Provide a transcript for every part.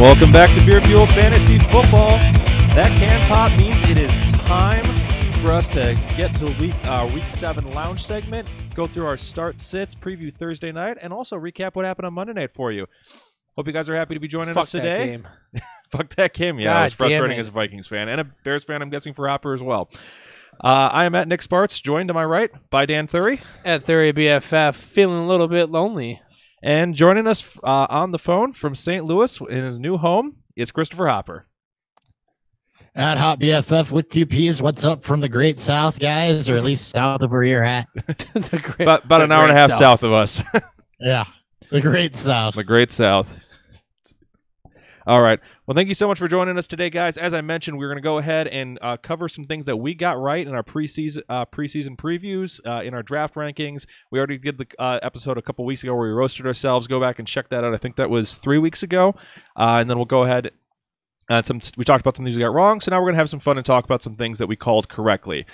Welcome back to Beer Fuel Fantasy Football. That can pop means it is time for us to get to week 7 lounge segment, go through our start sits, preview Thursday night, and also recap what happened on Monday night for you. Hope you guys are happy to be joining us today. That game. Fuck that game. Yeah, God, it was frustrating as a Vikings fan and a Bears fan, I'm guessing, for Hopper as well. I am at Nick Sparts, joined to my right by Dan Thury. At Thury BFF, feeling a little bit lonely. And joining us on the phone from St. Louis in his new home is Christopher Hopper. At Hot BFF with 2 Ps, what's up from the Great South, guys, or at least south of where you're at? About an hour and a half south of us. Yeah, the Great South. The Great South. All right. Well, thank you so much for joining us today, guys. As I mentioned, we're going to go ahead and cover some things that we got right in our preseason previews, in our draft rankings. We already did the episode a couple weeks ago where we roasted ourselves. Go back and check that out. I think that was 3 weeks ago. And then we'll go ahead. We talked about some things we got wrong, so now we're going to have some fun and talk about some things that we called correctly.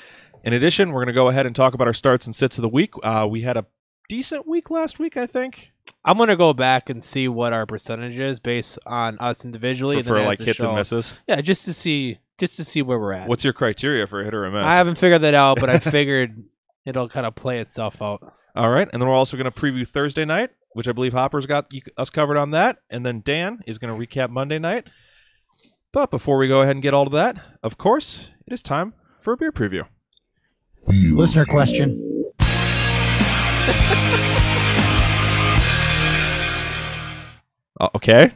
In addition, we're going to go ahead and talk about our starts and sits of the week. We had a decent week last week, I think. I'm going to go back and see what our percentage is based on us individually. For like hits and misses? Yeah, just to see where we're at. What's your criteria for a hit or a miss? I haven't figured that out, but I figured it'll kind of play itself out. All right, and then we're also going to preview Thursday night, which I believe Hopper's got us covered on that, and then Dan is going to recap Monday night. But before we go ahead and get all to that, of course, it is time for a beer preview. Listener question. Okay.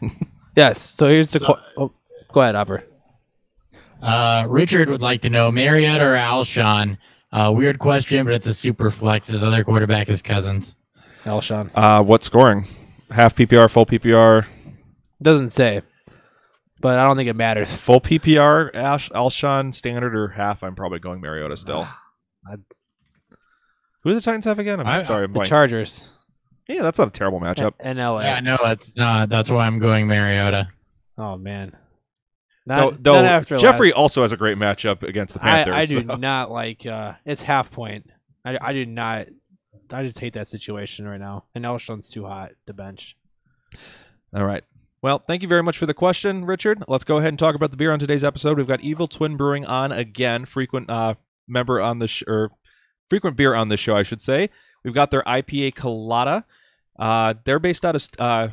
Yes, so here's the go ahead, Hopper. Richard would like to know, Mariota or Alshon? Weird question, but it's a super flex. His other quarterback is Cousins. Alshon. What scoring? Half PPR, full PPR? Doesn't say, but I don't think it matters. Full PPR, Alshon, standard, or half? I'm probably going Mariota still. Who do the Titans have again? I'm sorry, I'm the blanking. Chargers. Yeah, that's not a terrible matchup. In LA. Yeah, no, it's not. That's why I'm going Mariota. Oh, man. Though after Jeffrey also has a great matchup against the Panthers. I do not like it's half point. I do not. I just hate that situation right now. And Alshon's too hot to bench. All right. Well, thank you very much for the question, Richard. Let's go ahead and talk about the beer on today's episode. We've got Eviltwin Brewing on again, frequent member on the frequent beer on this show, I should say. We've got their IPA Kolata. They're based out of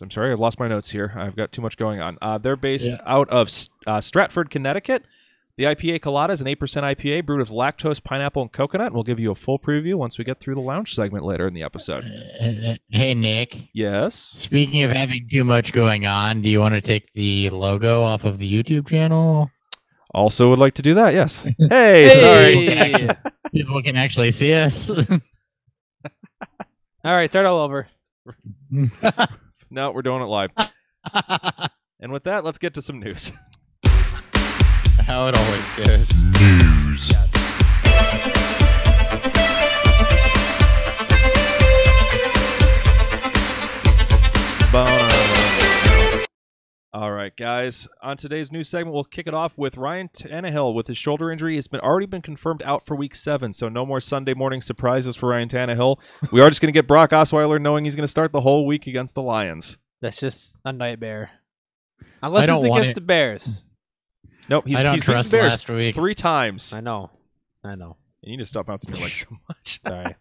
I'm sorry, I've lost my notes here. I've got too much going on. They're based out of Stratford, Connecticut. The IPA Kolata is an 8% IPA brewed with lactose, pineapple, and coconut. We'll give you a full preview once we get through the lounge segment later in the episode. Hey, Nick. Yes? Speaking of having too much going on, do you want to take the logo off of the YouTube channel? Also would like to do that, yes. Hey, sorry. People can actually see us. All right, start all over. No, we're doing it live. And with that, let's get to some news. How it always goes. News. Yes. All right, guys. On today's news segment, we'll kick it off with Ryan Tannehill with his shoulder injury. It's already been confirmed out for Week 7, so no more Sunday morning surprises for Ryan Tannehill. We are just going to get Brock Osweiler knowing he's going to start the whole week against the Lions. That's just a nightmare. Unless it's against the Bears. Nope, he's beaten Bears last week 3 times. I know. You need to stop bouncing your legs so much. Sorry.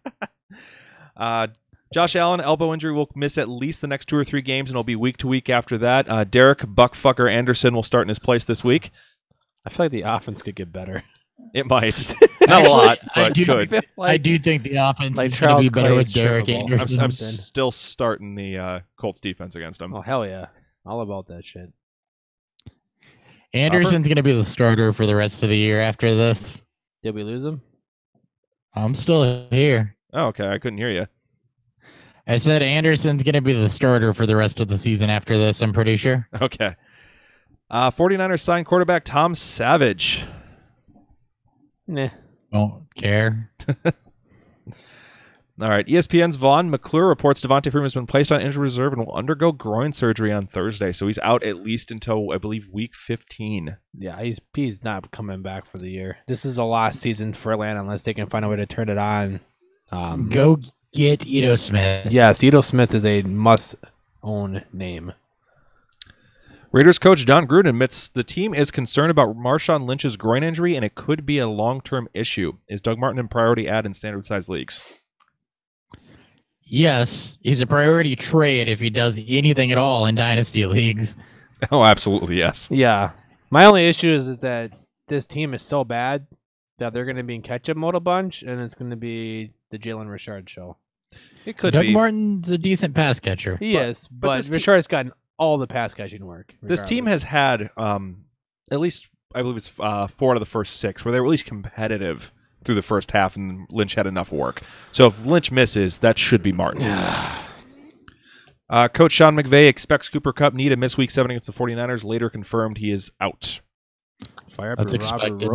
Josh Allen, elbow injury, will miss at least the next 2 or 3 games, and it'll be week to week after that. Derek Buckfucker Anderson will start in his place this week. I feel like the offense could get better. It might. Not a lot, but could. I do think the offense is going to be better with Derek Anderson. I'm still starting the Colts defense against him. Oh, hell yeah. All about that shit. Anderson's going to be the starter for the rest of the year after this. Did we lose him? I'm still here. Oh, okay. I couldn't hear you. I said Anderson's going to be the starter for the rest of the season after this, I'm pretty sure. Okay. 49ers signed quarterback Tom Savage. Nah. Don't care. All right. ESPN's Vaughn McClure reports Devontae Freeman has been placed on injured reserve and will undergo groin surgery on Thursday. So he's out at least until, I believe, week 15. Yeah, he's not coming back for the year. This is a lost season for Atlanta unless they can find a way to turn it on. Go get Ito Smith. Yes, Ito Smith is a must-own name. Raiders coach Don Gruden admits the team is concerned about Marshawn Lynch's groin injury and it could be a long-term issue. Is Doug Martin a priority ad in standard-sized leagues? Yes, he's a priority trade if he does anything at all in dynasty leagues. Oh, absolutely, yes. Yeah. My only issue is that this team is so bad that they're going to be in catch-up mode a bunch, and it's going to be the Jalen Richard show. It could Doug be. Martin's a decent pass catcher. He is, but Richard's gotten all the pass catching work. This team has had at least, I believe it's 4 out of the first 6, where they were at least competitive through the first half, and Lynch had enough work. So if Lynch misses, that should be Martin. Coach Sean McVay expects Cooper Kupp to miss Week 7 against the 49ers. Later confirmed he is out. Fire up That's Robert expected.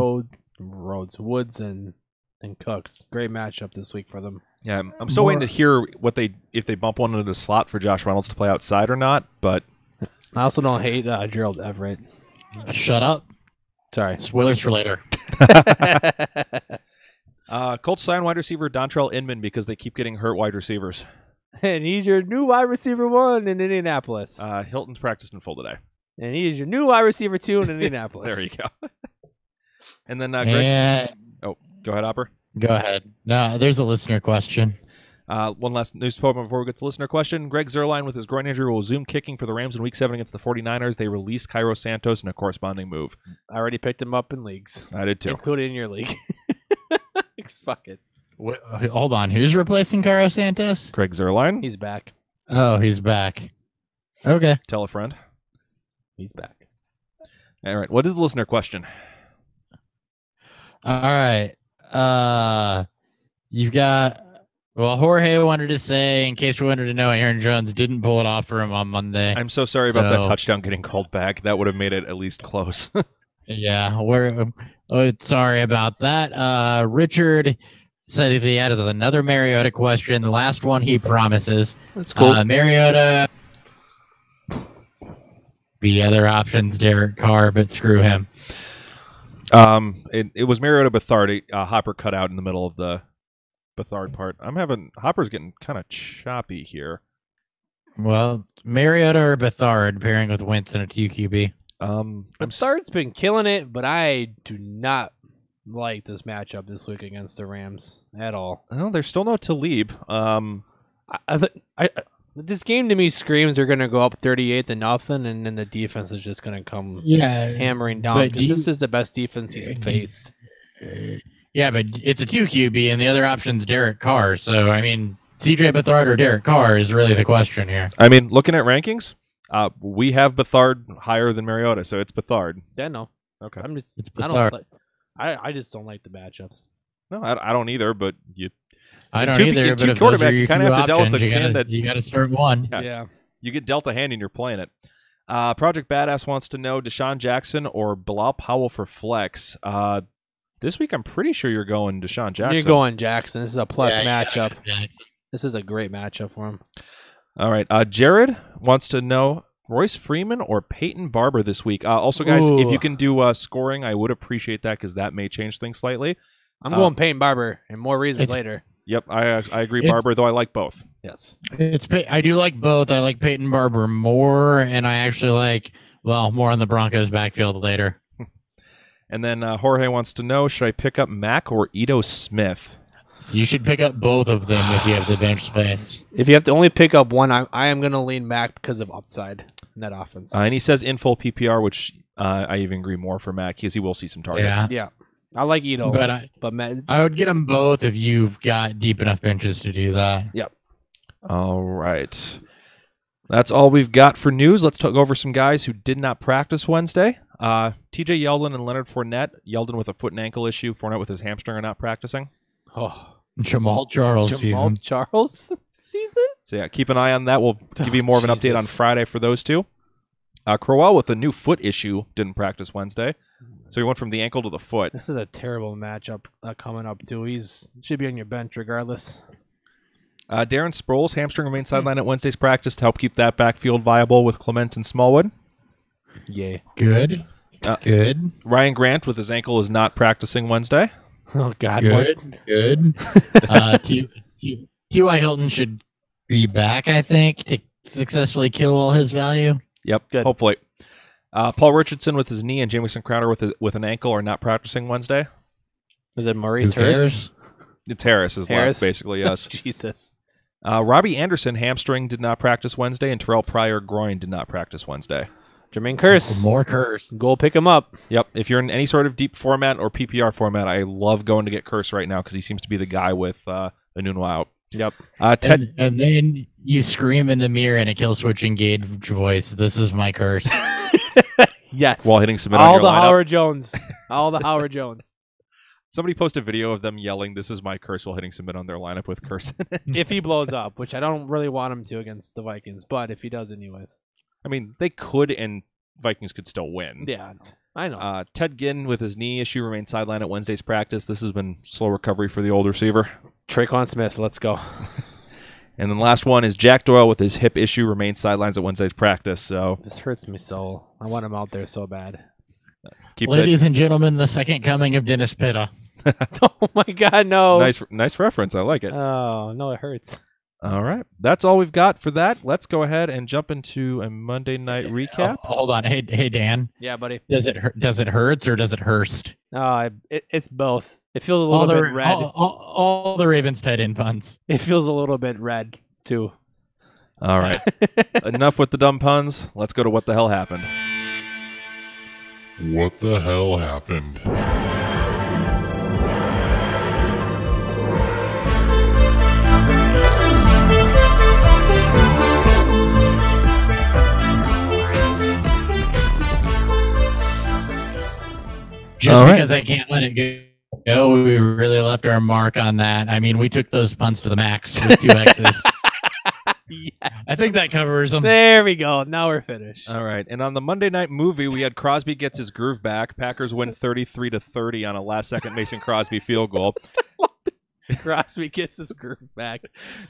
Woods, and Cooks. Great matchup this week for them. Yeah, I'm still waiting to hear if they bump one into the slot for Josh Reynolds to play outside or not. But I also don't hate Gerald Everett. Shut up. Sorry. Spoilers for later. Colts sign wide receiver Dontrell Inman because they keep getting hurt wide receivers. And he's your new wide receiver 1 in Indianapolis. Hilton's practiced in full today. And he is your new wide receiver 2 in Indianapolis. There you go. And then Greg. Oh, go ahead, Hopper. Go ahead. No, there's a listener question. One last news point before we get to listener question. Greg Zuerlein with his groin injury will resume kicking for the Rams in Week 7 against the 49ers. They released Cairo Santos in a corresponding move. I already picked him up in leagues. I did too. Included in your league. Fuck it. Hold on. Who's replacing Cairo Santos? Greg Zuerlein. He's back. Oh, he's back. Okay. Tell a friend. He's back. All right. What is the listener question? All right. You've got... Well, Jorge wanted to say, in case we wanted to know, Aaron Jones didn't pull it off for him on Monday. I'm so sorry about that touchdown getting called back. That would have made it at least close. Yeah, we're sorry about that. Richard said if he had another Mariota question, the last one he promises. That's cool. Mariota. The other options, Derek Carr, but screw him. It was Mariota Bethard. Hopper cut out in the middle of the Bethard part. Hopper's getting kind of choppy here. Well, Mariota or Bethard pairing with Wentz in a 2 QB. Bethard's been killing it, but I do not like this matchup this week against the Rams at all. Well, there's still no Talib. This game to me screams they're going to go up 38-0, and then the defense is just going to come hammering down because this is the best defense he's faced. Yeah, but it's a 2 QB, and the other option's Derek Carr. So, I mean, CJ Bethard or Derek Carr is really the question here. I mean, looking at rankings, we have Bethard higher than Mariota, so it's Bethard. Yeah, no. Okay. I just don't like the matchups. No, I don't either, but I don't either, but if those are your two options, you got to start one. Yeah. You get dealt a hand and you're playing it. Project Badass wants to know Deshaun Jackson or Bilal Powell for flex. This week, I'm pretty sure you're going Deshaun Jackson. You're going Jackson. This is a plus matchup. This is a great matchup for him. All right. Jared wants to know Royce Freeman or Peyton Barber this week. Also, guys, if you can do scoring, I would appreciate that because that may change things slightly. I'm going Peyton Barber, and more reasons later. Yep, I agree, Barber, though I like both. Yes. I do like both. I like Peyton Barber more, and I actually like, more on the Broncos backfield later. And then Jorge wants to know, should I pick up Mack or Ito Smith? You should pick up both of them if you have the bench space. If you have to only pick up one, I am going to lean Mack because of upside in that offense. And he says in full PPR, which I even agree more for Mack because he will see some targets. Yeah. I like Ito, but Matt, I would get them both if you've got deep enough benches to do that. Yep. All right. That's all we've got for news. Let's talk over some guys who did not practice Wednesday. TJ Yeldon and Leonard Fournette. Yeldon with a foot and ankle issue. Fournette with his hamstring are not practicing. Oh, Jamal Charles season. Charles season? So, yeah, keep an eye on that. We'll give you more of an update on Friday for those two. Crowell with a new foot issue didn't practice Wednesday. So he went from the ankle to the foot. This is a terrible matchup coming up, too. Should be on your bench regardless. Darren Sproles, hamstring remains sidelined at Wednesday's practice to help keep that backfield viable with Clement and Smallwood. Yeah. Good. Good. Ryan Grant with his ankle is not practicing Wednesday. Oh, God. Good. T.Y. Hilton should be back, I think, to successfully kill all his value. Yep, good. Hopefully. Paul Richardson with his knee and Jamison Crowder with an ankle are not practicing Wednesday. Is it Maurice Hurst? It's Harris is left, basically, yes. Jesus. Robbie Anderson, hamstring, did not practice Wednesday, and Terrell Pryor, groin, did not practice Wednesday. Jermaine Kearse. More Kearse. Go pick him up. Yep. If you're in any sort of deep format or PPR format, I love going to get Kearse right now because he seems to be the guy with Enunwa out. Yep. Ted, and then you scream in the mirror in a kill switch engage voice. This is my Kearse. Yes. While hitting submit on your lineup. Howard Jones. All the Howard Jones. Somebody posted a video of them yelling, "This is my Kearse," while hitting submit on their lineup with Kearse in it. If he blows up, which I don't really want him to against the Vikings, but if he does anyways. I mean, they could, and Vikings could still win. Yeah, I know. Ted Ginn with his knee issue remains sidelined at Wednesday's practice. This has been slow recovery for the old receiver. Traquan Smith, let's go. And then the last one is Jack Doyle with his hip issue remains sidelines at Wednesday's practice. So this hurts me so. I want him out there so bad. Ladies and gentlemen, the second coming of Dennis Pitta. Oh my God, no! Nice reference. I like it. Oh no, it hurts. All right, that's all we've got for that. Let's go ahead and jump into a Monday night recap. Hold on, hey Dan. Yeah, buddy. Does it hurts or does it hurst? It's both. It feels a little bit red. All the Ravens tight end puns. It feels a little bit red too. All right, enough with the dumb puns. Let's go to what the hell happened. What the hell happened? Just because I can't let it go, we really left our mark on that. I mean, we took those punts to the max with 2 X's. Yes. I think that covers them. There we go. Now we're finished. All right. And on the Monday night movie, we had Crosby gets his groove back. Packers win 33-30 on a last-second Mason Crosby field goal. Crosby gets his groove back.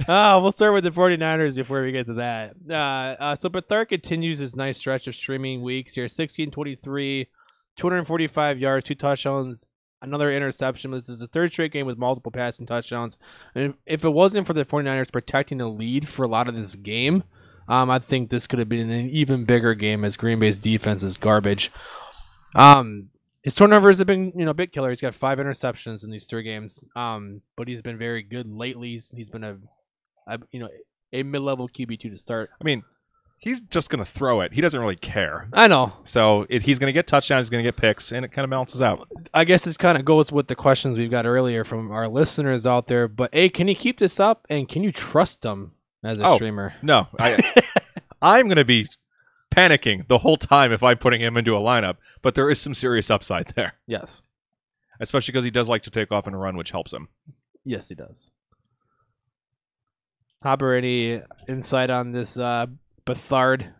We'll start with the 49ers before we get to that. So Bethard continues his nice stretch of streaming weeks here. 16-23, 245 yards, 2 touchdowns, another interception. This is the 3rd straight game with multiple passing touchdowns. And if it wasn't for the 49ers protecting the lead for a lot of this game, I think this could have been an even bigger game as Green Bay's defense is garbage. His turnovers have been, big killer. He's got 5 interceptions in these 3 games. But he's been very good lately. He's been a mid-level QB2 to start. I mean, he's just going to throw it. He doesn't really care. I know. So he's going to get touchdowns, he's going to get picks, and it kind of balances out. I guess this kind of goes with the questions we've got earlier from our listeners out there. But, A, can he keep this up, and can you trust him as a streamer? No. I'm going to be panicking the whole time if I'm putting him into a lineup, but there is some serious upside there. Yes. Especially because he does like to take off and run, which helps him. Yes, he does. Hopper, any insight on this Bethard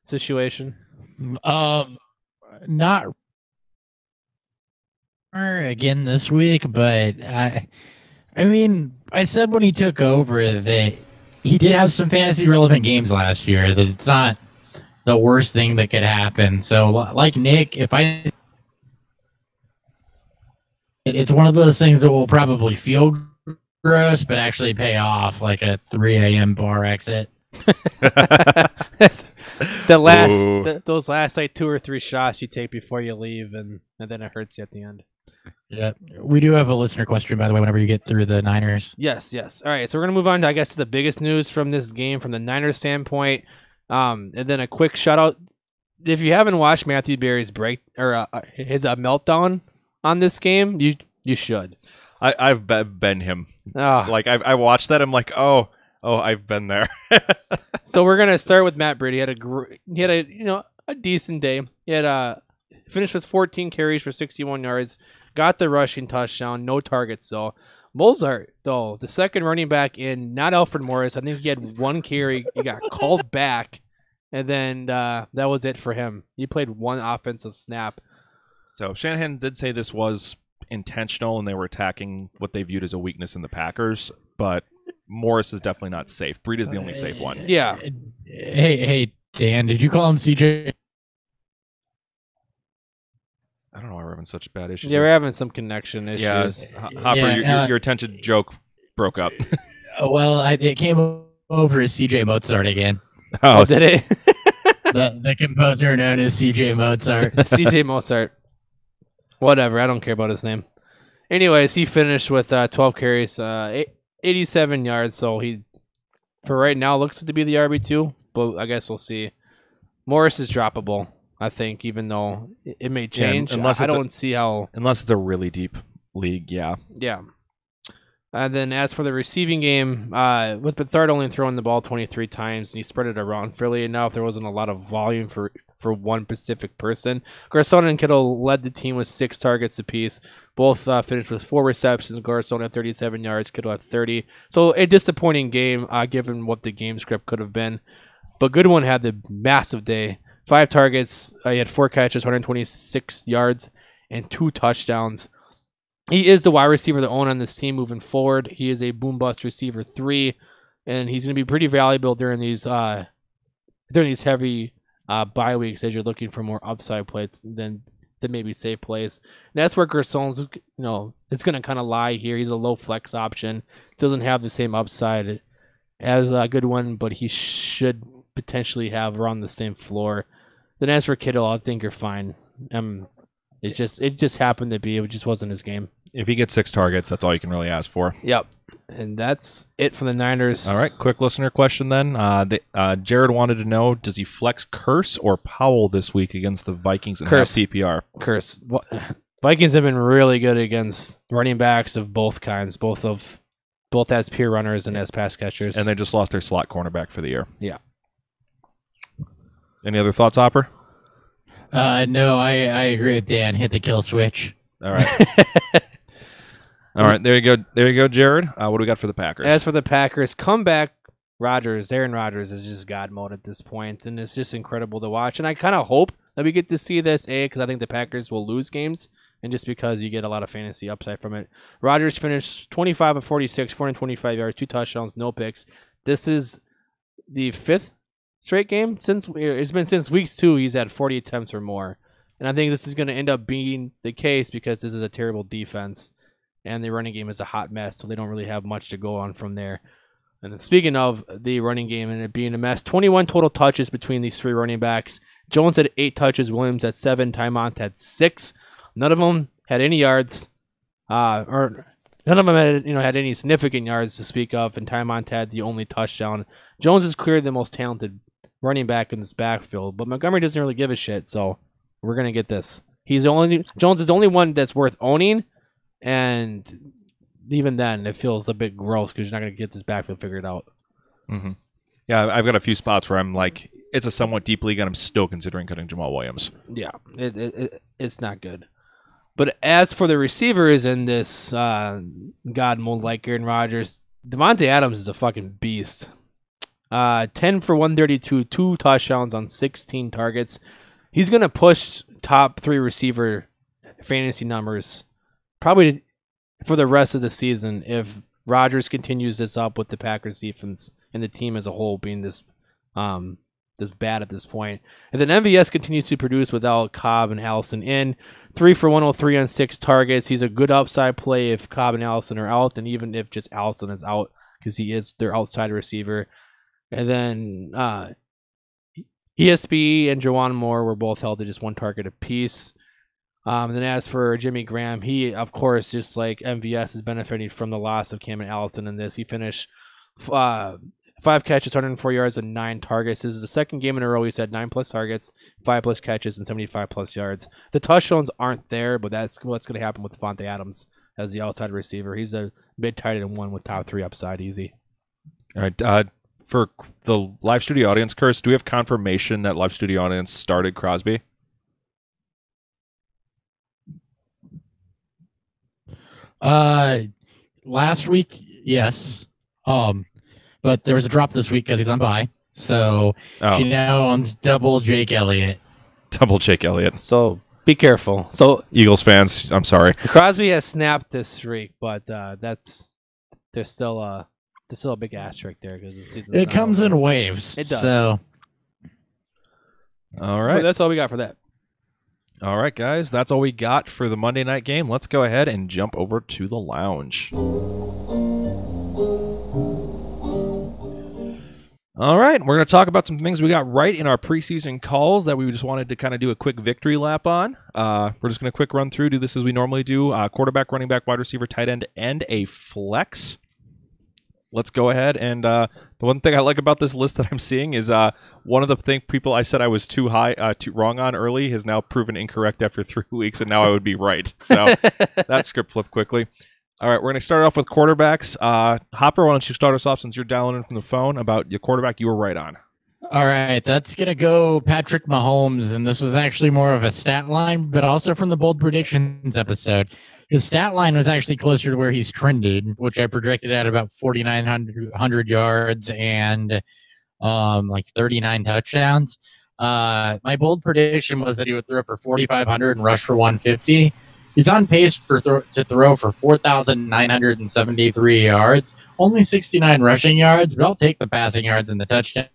situation? Not again this week, but I mean, I said when he took over that he did have some fantasy relevant games last year. That it's not the worst thing that could happen. So, like Nick, it's one of those things that will probably feel gross, but actually pay off, like a 3 a.m. bar exit. Those last like 2 or 3 shots you take before you leave, and then it hurts you at the end. Yeah, we do have a listener question, by the way, whenever you get through the Niners. Yes. All right, so we're gonna move on to, I guess, to the biggest news from this game from the Niners standpoint, and then a quick shout out. If you haven't watched Matthew Berry's break or his meltdown on this game, you should. I've been him. Oh. Like I watched that. I'm like, oh, I've been there. So we're gonna start with Matt Brady. He had a decent day. He had finished with 14 carries for 61 yards. Got the rushing touchdown. No targets though. Mozart though, the second running back in, not Alfred Morris. I think he had 1 carry. He got called back, and then that was it for him. He played 1 offensive snap. So Shanahan did say this was intentional and they were attacking what they viewed as a weakness in the Packers, but Morris is definitely not safe. Breed is the only safe one. Yeah. Hey, Dan, did you call him CJ? I don't know why we're having such bad issues. Yeah, we're having some connection issues. Yeah, Hopper, your attention joke broke up. Well, it came over as CJ Mozart again. Oh, did it? the composer known as C.J. Mozart. CJ Mozart. Whatever. I don't care about his name. Anyways, he finished with 12 carries, 87 yards. So he, for right now, looks to be the RB2. But I guess we'll see. Morris is droppable, I think, even though it may change. Yeah, unless I don't see how. Unless it's a really deep league, yeah. Yeah. And then as for the receiving game, with Bethard only throwing the ball 23 times, and he spread it around fairly enough, there wasn't a lot of volume for one specific person. Garcon and Kittle led the team with 6 targets apiece. Both finished with 4 receptions. Garcon had 37 yards, Kittle had 30. So a disappointing game given what the game script could have been. But Goodwin had the massive day. 5 targets, he had 4 catches, 126 yards, and 2 touchdowns. He is the wide receiver to own on this team moving forward. He is a boom-bust receiver 3, and he's going to be pretty valuable during these heavy bye weeks as you're looking for more upside plays than maybe safe plays. And that's where Garcon's, it's going to kind of lie here. He's a low flex option. Doesn't have the same upside as a good one, but he should potentially have around the same floor. Then as for Kittle, I think you're fine. It just happened to be. It just wasn't his game. If he gets 6 targets, that's all you can really ask for. Yep. And that's it for the Niners. All right, quick listener question then. Jared wanted to know, does he flex Curse or Powell this week against the Vikings and Curse. half PPR? Curse. Vikings have been really good against running backs of both kinds, both as pure runners and as pass catchers. And they just lost their slot cornerback for the year. Yeah. Any other thoughts, Hopper? No, I agree with Dan. Hit the kill switch. All right. All right, there you go. There you go, Jared. What do we got for the Packers? As for the Packers, comeback Aaron Rodgers is just God mode at this point, and it's just incredible to watch. And I kind of hope that we get to see this, because I think the Packers will lose games, and just because you get a lot of fantasy upside from it. Rodgers finished 25 of 46, 425 yards, 2 touchdowns, no picks. This is the 5th straight game since week 2. He's had 40 attempts or more, and I think this is going to end up being the case because this is a terrible defense. And the running game is a hot mess, so they don't really have much to go on from there. And then speaking of the running game and it being a mess, 21 total touches between these 3 running backs. Jones had 8 touches, Williams had 7, Tymont had 6. None of them had any yards, or none of them had any significant yards to speak of. And Tymont had the only touchdown. Jones is clearly the most talented running back in this backfield, but Montgomery doesn't really give a shit. So we're gonna get this. Jones is the only one that's worth owning. And even then, it feels a bit gross because you're not going to get this backfield figured out. Mm-hmm. Yeah, I've got a few spots where I'm like, it's a somewhat deep league, and I'm still considering cutting Jamal Williams. Yeah, it's not good. But as for the receivers in this God mode like Aaron Rodgers, Devontae Adams is a fucking beast. 10 for 132, 2 touchdowns on 16 targets. He's going to push top 3 receiver fantasy numbers probably for the rest of the season if Rodgers continues this up with the Packers defense and the team as a whole being this bad at this point. And then MVS continues to produce without Cobb and Allison in. 3 for 103 on 6 targets. He's a good upside play if Cobb and Allison are out, and even if just Allison is out because he is their outside receiver. And then ESB and Jawan Moore were both held to just 1 target apiece. And then as for Jimmy Graham, he, of course, just like MVS, is benefiting from the loss of Cam and Allison in this. He finished 5 catches, 104 yards, and 9 targets. This is the second game in a row he's had 9+ targets, 5+ catches, and 75+ yards. The touchdowns aren't there, but that's what's going to happen with Devontae Adams as the outside receiver. He's a mid-tight end 1 with top 3 upside easy. All right. For the live studio audience, Curse, do we have confirmation that live studio audience started Crosby? Last week, yes. But there was a drop this week because he's on bye. So she now owns double Jake Elliott. Double Jake Elliott. So be careful. So Eagles fans, I'm sorry. Crosby has snapped this streak, but there's still a big asterisk there because the season. It comes in waves. It does. So all right. Well, that's all we got for that. All right, guys, that's all we got for the Monday night game. Let's go ahead and jump over to the lounge. All right, we're going to talk about some things we got right in our preseason calls that we just wanted to kind of do a quick victory lap on. We're just going to quick run through, do this as we normally do. Quarterback, running back, wide receiver, tight end, and a flex. Let's go ahead. And the one thing I like about this list that I'm seeing is one of the people I said I was too wrong on early has now proven incorrect after 3 weeks, and now I would be right. So that script flipped quickly. All right, we're going to start off with quarterbacks. Hopper, why don't you start us off since you're dialing in from the phone about your quarterback you were right on. All right, that's going to go Patrick Mahomes, and this was actually more of a stat line, but also from the Bold Predictions episode. His stat line was actually closer to where he's trended, which I projected at about 4,900 yards and like 39 touchdowns. My bold prediction was that he would throw for 4,500 and rush for 150. He's on pace to throw for 4,973 yards, only 69 rushing yards, but I'll take the passing yards and the touchdowns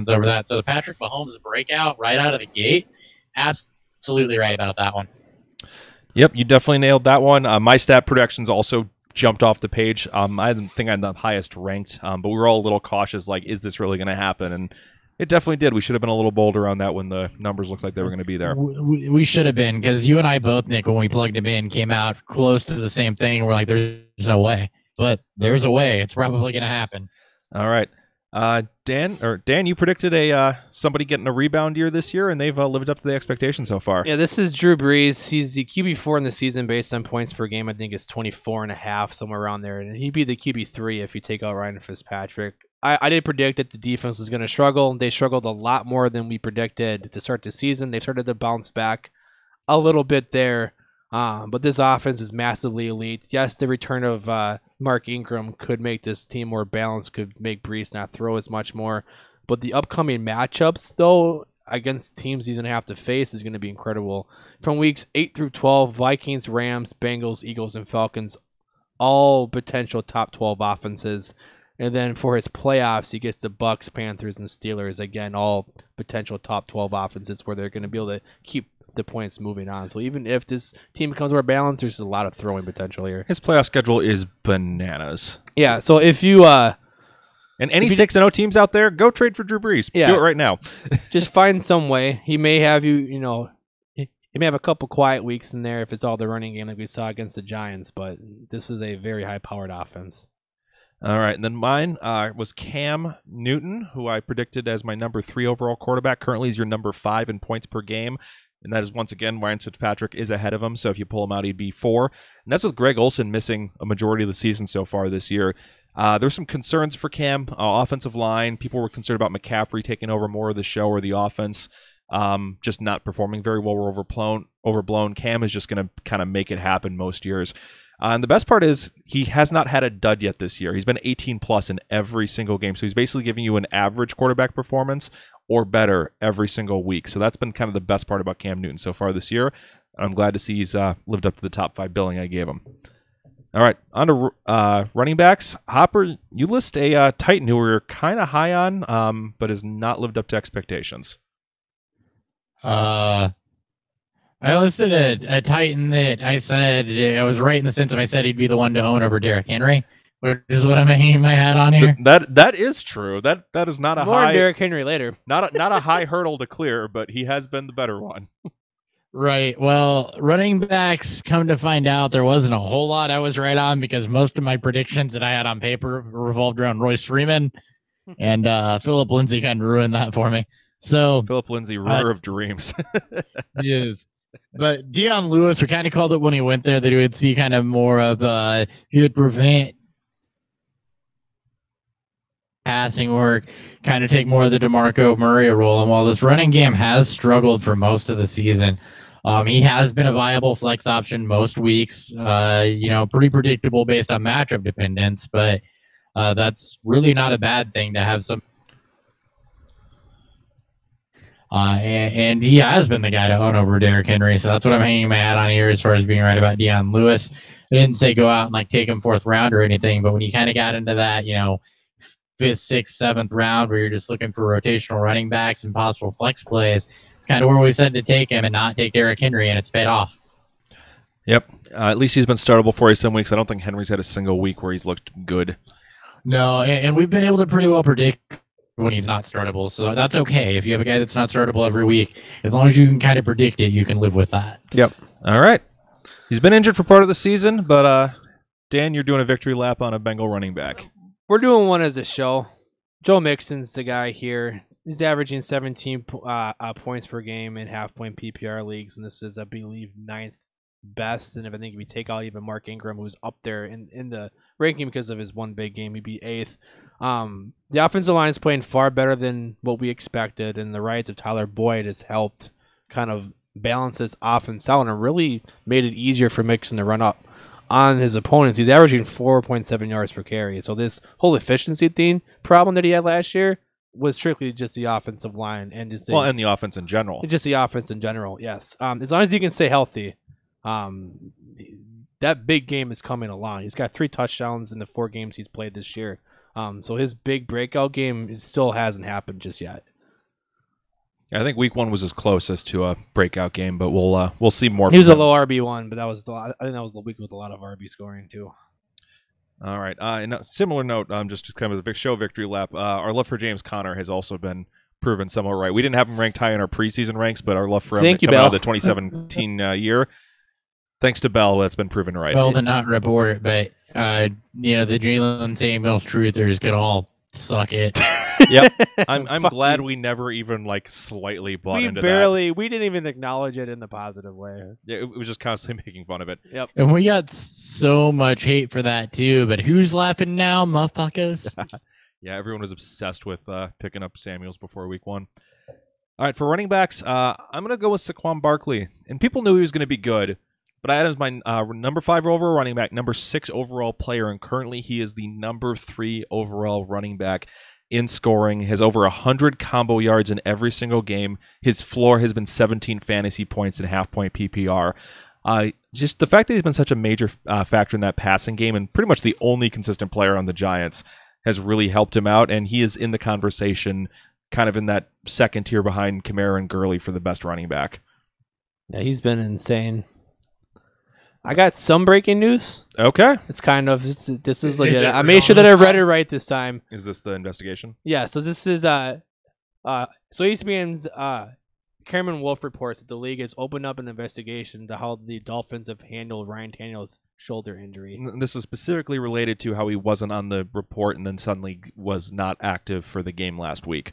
over that. So the Patrick Mahomes breakout right out of the gate, absolutely right about that one. Yep, you definitely nailed that one. My stat projections also jumped off the page. I didn't think I'm the highest ranked, but we were all a little cautious, like, is this really going to happen? And it definitely did. We should have been a little bolder on that when the numbers looked like they were going to be there. We should have been, because you and I both, Nick, when we plugged him in, came out close to the same thing. We're like, there's no way. But there's a way. It's probably going to happen. All right. Dan, you predicted somebody getting a rebound year this year, and they've lived up to the expectation so far. Yeah, this is Drew Brees. He's the QB4 in the season based on points per game. I think it's 24.5, somewhere around there. And he'd be the QB3 if you take out Ryan Fitzpatrick. I did predict that the defense was going to struggle. They struggled a lot more than we predicted to start the season. They started to bounce back a little bit there. But this offense is massively elite. Yes, the return of Mark Ingram could make this team more balanced, could make Brees not throw as much more. But the upcoming matchups, though, against teams he's going to have to face is going to be incredible. From weeks 8 through 12, Vikings, Rams, Bengals, Eagles, and Falcons, all potential top 12 offenses. And then for his playoffs, he gets the Bucks, Panthers, and Steelers. Again, all potential top 12 offenses where they're going to be able to keep the points moving on. So even if this team becomes more balanced, there's a lot of throwing potential here. His playoff schedule is bananas. Yeah, so if you... and any 6-0 teams out there, go trade for Drew Brees. Yeah. Do it right now. Just find some way. He may have he may have a couple quiet weeks in there if it's all the running game like we saw against the Giants, but this is a very high-powered offense. All right, and then mine was Cam Newton, who I predicted as my number 3 overall quarterback. Currently, he's your number 5 in points per game, and that is, once again, Ryan Fitzpatrick is ahead of him, so if you pull him out, he'd be 4. And that's with Greg Olsen missing a majority of the season so far this year. There's some concerns for Cam, offensive line. People were concerned about McCaffrey taking over more of the show or the offense, just not performing very well or overblown. Cam is just going to kind of make it happen most years. And the best part is he has not had a dud yet this year. He's been 18-plus in every single game. So he's basically giving you an average quarterback performance or better every single week. So that's been kind of the best part about Cam Newton so far this year. I'm glad to see he's lived up to the top 5 billing I gave him. All right, on to running backs. Hopper, you list a Titan who we're kind of high on, but has not lived up to expectations. I listed a Titan that I said I was right in the sense of I said he'd be the one to own over Derrick Henry, which is what I'm hanging my hat on here. That is true. That is not a more high Derrick Henry later. Not a high hurdle to clear, but he has been the better one. Right. Well, running backs, come to find out, there wasn't a whole lot I was right on because most of my predictions that I had on paper revolved around Royce Freeman, and Phillip Lindsay kind of ruined that for me. So Phillip Lindsay, ruler of dreams. He is. But Deion Lewis, we kind of called it when he went there that he would see kind of more of he would prevent passing work, kind of take more of the DeMarco Murray role. And while this running game has struggled for most of the season, he has been a viable flex option most weeks. Pretty predictable based on matchup dependence, but that's really not a bad thing to have some. And he has been the guy to own over Derrick Henry, so that's what I'm hanging my hat on here as far as being right about Deion Lewis. I didn't say go out and take him 4th round or anything, but when you kind of got into that, 5th, 6th, 7th round where you're just looking for rotational running backs and possible flex plays, it's kind of where we said to take him and not take Derrick Henry, and it's paid off. Yep. At least he's been startable for you some weeks. I don't think Henry's had a single week where he's looked good. No, and we've been able to pretty well predict when he's not startable. So that's okay. If you have a guy that's not startable every week, as long as you can kind of predict it, you can live with that. Yep. All right. He's been injured for part of the season, but Dan, you're doing a victory lap on a Bengal running back. We're doing one as a show. Joe Mixon's the guy here. He's averaging 17 points per game in half-point PPR leagues, and this is, I believe, 9th best. And if we take out even Mark Ingram, who's up there in the ranking because of his one big game, he'd be 8th. The offensive line is playing far better than what we expected, and the rise of Tyler Boyd has helped kind of balance this offense out and really made it easier for Mixon to run up on his opponents. He's averaging 4.7 yards per carry. So this whole efficiency thing problem that he had last year was strictly just the offensive line and just and the offense in general. Just the offense in general, yes. As long as he can stay healthy, that big game is coming along. He's got 3 touchdowns in the 4 games he's played this year. So his big breakout game still hasn't happened just yet. I think week 1 was his closest to a breakout game, but we'll see more. He was a low RB1, but I think that was the week with a lot of RB scoring too. All right. In a similar note, just kind of a show victory lap. Our love for James Conner has also been proven somewhat right. We didn't have him ranked high in our preseason ranks, but our love for him coming out of the 2017 year, thanks to Bell, that's been proven right. Bell did not report, but the Jalen Samuels truthers can all suck it. Yep. I'm glad we never even slightly bought into that. We didn't even acknowledge it in the positive way. Yeah, it was just constantly making fun of it. Yep. And we got so much hate for that too, but who's laughing now, motherfuckers? Yeah, everyone was obsessed with picking up Samuels before week 1. All right, for running backs, I'm going to go with Saquon Barkley. And people knew he was going to be good, but I had him as my number 5 overall running back, number 6 overall player, and currently he is the number 3 overall running back in scoring, has over 100 combo yards in every single game. His floor has been 17 fantasy points and half-point PPR. Just the fact that he's been such a major factor in that passing game and pretty much the only consistent player on the Giants has really helped him out, and he is in the conversation kind of in that second tier behind Kamara and Gurley for the best running back. Yeah, he's been insane. I got some breaking news. Okay. It's kind of this is legit. I made sure that I read it right this time. Is this the investigation? Yeah. So this is so ESPN's Cameron Wolf reports that the league has opened up an investigation to how the Dolphins have handled Ryan Tannehill's shoulder injury. This is specifically related to how he wasn't on the report and then suddenly was not active for the game last week.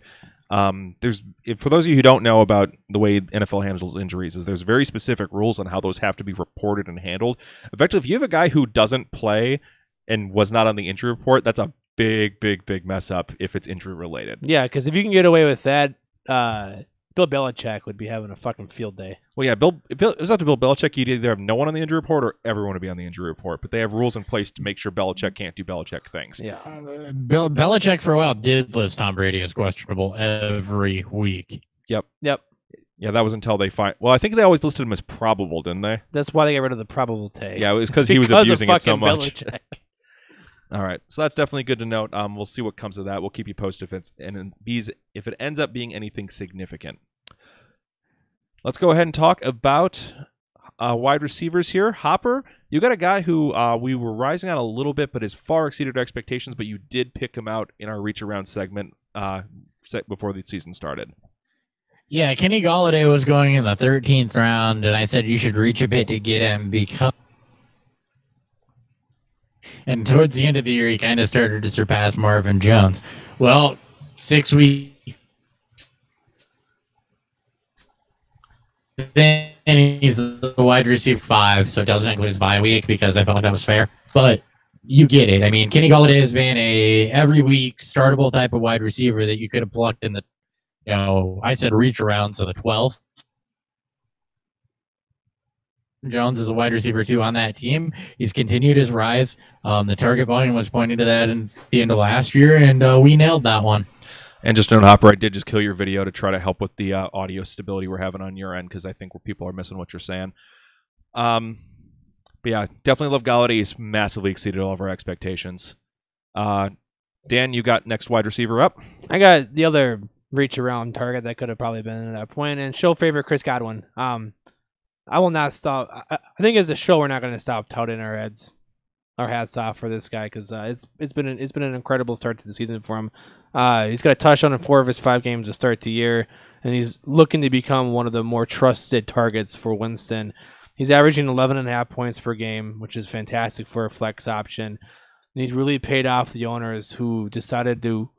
For those of you who don't know about the way NFL handles injuries, there's very specific rules on how those have to be reported and handled. Effectively, if you have a guy who doesn't play and was not on the injury report, that's a big mess up if it's injury related. Yeah, because if you can get away with that, Bill Belichick would be having a fucking field day. Well, yeah, it was up to Bill Belichick. You'd either have no one on the injury report or everyone would be on the injury report. But they have rules in place to make sure Belichick can't do Belichick things. Yeah, Bill Belichick for a while did list Tom Brady as questionable every week. Yep. Yeah, that was until they find. Well, I think they always listed him as probable, didn't they? That's why they got rid of the probable take. Yeah, it was because he was abusing it so much. Belichick. All right, so that's definitely good to note. We'll see what comes of that. We'll keep you posted if it ends up being anything significant. Let's go ahead and talk about wide receivers here. Hopper, you got a guy who we were rising on a little bit, but has far exceeded our expectations. But you did pick him out in our reach around segment before the season started. Yeah, Kenny Golladay was going in the 13th round, and I said you should reach a bit to get him because. And towards the end of the year, he kind of started to surpass Marvin Jones. Well, 6 weeks. Then he's a wide receiver 5, so it doesn't include his bye week because I felt like that was fair. But you get it. I mean, Kenny Golladay has been a every week startable type of wide receiver that you could have plucked in the, I said reach around, so the 12th. Jones is a wide receiver 2 on that team. He's continued his rise. The target volume was pointing to that in the end of last year, and we nailed that one. And just note, Hopper, I did just kill your video to try to help with the audio stability we're having on your end because I think people are missing what you're saying. But yeah, definitely love Golladay. He's massively exceeded all of our expectations. Dan, you got next wide receiver up? I got the other reach around target that could have probably been at that point, and show favorite Chris Godwin. I will not stop. I think as a show, we're not going to stop touting our heads our hats off for this guy because it's been an incredible start to the season for him. He's got a touchdown in 4 of his 5 games to start the year, and he's looking to become one of the more trusted targets for Winston. He's averaging 11.5 points per game, which is fantastic for a flex option. And he's really paid off the owners who decided to,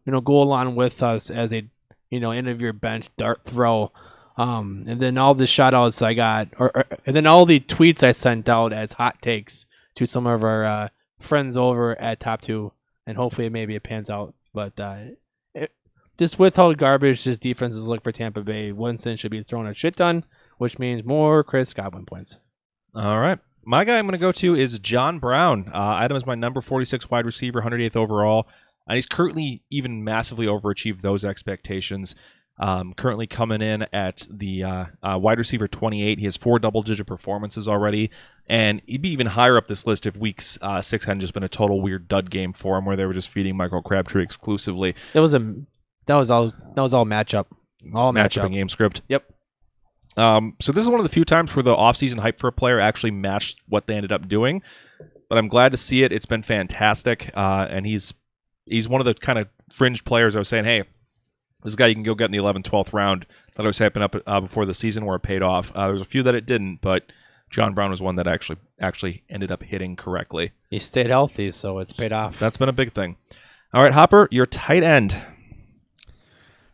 go along with us as a, end of your bench dart throw. And then all the shout outs I got, and then all the tweets I sent out as hot takes to some of our friends over at Top 2, and hopefully maybe it pans out. But just with how garbage this defense is look for Tampa Bay, Winston should be throwing a shit ton, which means more Chris Godwin points. All right. My guy I'm going to go to is John Brown. I had him as my number 46 wide receiver, 108th overall. And he's currently even massively overachieved those expectations. Currently coming in at the wide receiver 28. He has 4 double-digit performances already. And he'd be even higher up this list if week 6 hadn't just been a total weird dud game for him where they were just feeding Michael Crabtree exclusively. That was all matchup. All matchup and game script. Yep. So this is one of the few times where the offseason hype for a player actually matched what they ended up doing. But I'm glad to see it. It's been fantastic. And he's one of the kind of fringe players I was saying, hey, this guy you can go get in the 11th, 12th round that I was hyping up before the season where it paid off. There was a few that it didn't, but John Brown was one that actually ended up hitting correctly. He stayed healthy, so it's paid off. That's been a big thing. All right, Hopper, your tight end.